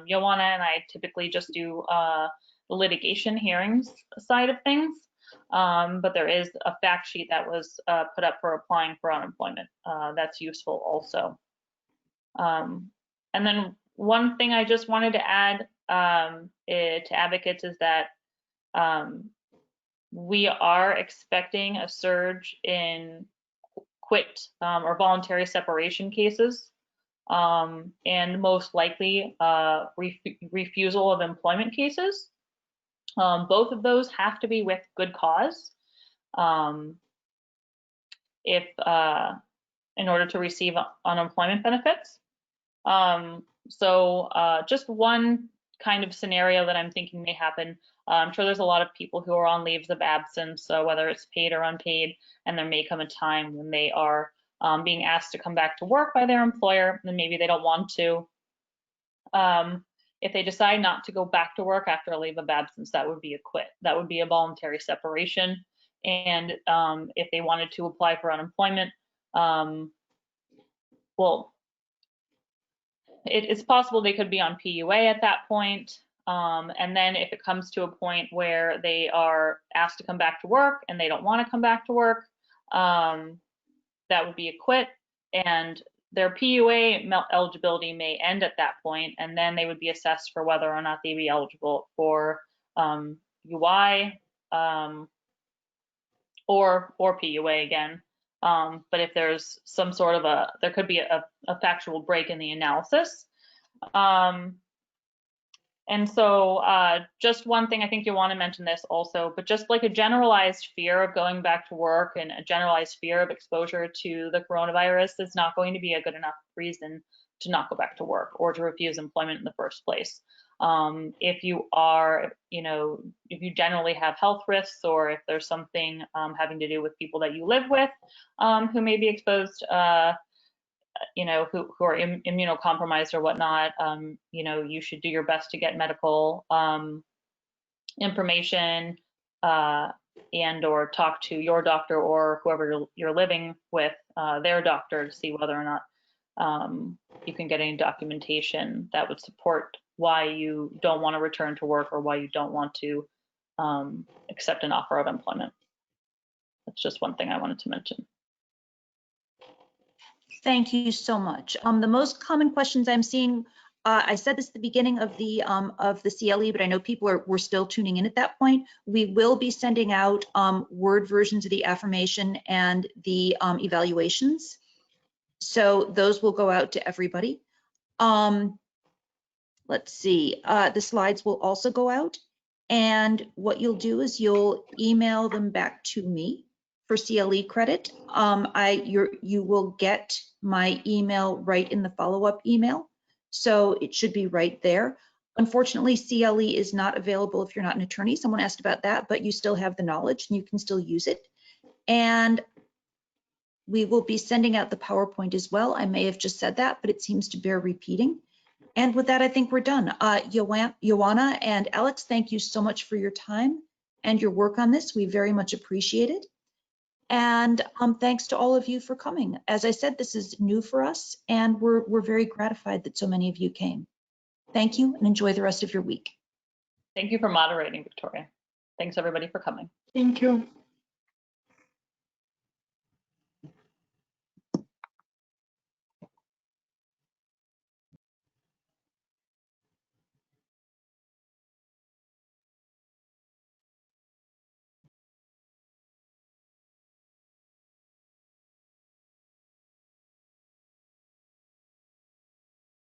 Joanna and I typically just do the litigation hearings side of things. But there is a fact sheet that was put up for applying for unemployment. That's useful also. And then one thing I just wanted to add to advocates is that we are expecting a surge in quit or voluntary separation cases, and most likely refusal of employment cases. Both of those have to be with good cause if in order to receive unemployment benefits. So just one kind of scenario that I'm thinking may happen. I'm sure there's a lot of people who are on leaves of absence, so whether it's paid or unpaid, and there may come a time when they are being asked to come back to work by their employer, and maybe they don't want to. If they decide not to go back to work after a leave of absence, that would be a quit. That would be a voluntary separation. And if they wanted to apply for unemployment, well, it's possible they could be on PUA at that point. And then if it comes to a point where they are asked to come back to work and they don't want to come back to work, that would be a quit. And their PUA eligibility may end at that point, and then they would be assessed for whether or not they'd be eligible for UI or PUA again. But if there's some sort of there could be a factual break in the analysis. And so just one thing, I think you want to mention this also, but just like a generalized fear of going back to work and a generalized fear of exposure to the coronavirus is not going to be a good enough reason to not go back to work or to refuse employment in the first place. If you are, if you generally have health risks, or if there's something having to do with people that you live with who may be exposed, you know, who are immunocompromised or whatnot, you know, you should do your best to get medical information and or talk to your doctor or whoever you're living with, their doctor, to see whether or not you can get any documentation that would support why you don't want to return to work or why you don't want to accept an offer of employment. That's just one thing I wanted to mention. Thank you so much. The most common questions I'm seeing, I said this at the beginning of the CLE, but I know people were still tuning in at that point. We will be sending out Word versions of the affirmation and the evaluations. So those will go out to everybody. Let's see, the slides will also go out. And what you'll do is you'll email them back to me for CLE credit. You will get my email right in the follow-up email. So it should be right there. Unfortunately, CLE is not available if you're not an attorney. Someone asked about that, but you still have the knowledge and you can still use it. And we will be sending out the PowerPoint as well. I may have just said that, but it seems to bear repeating. And with that, I think we're done. Joanna and Alex, thank you so much for your time and your work on this. We very much appreciate it. And thanks to all of you for coming. As I said, this is new for us, and we're very gratified that so many of you came. Thank you, and enjoy the rest of your week. Thank you for moderating, Victoria. Thanks everybody for coming. Thank you.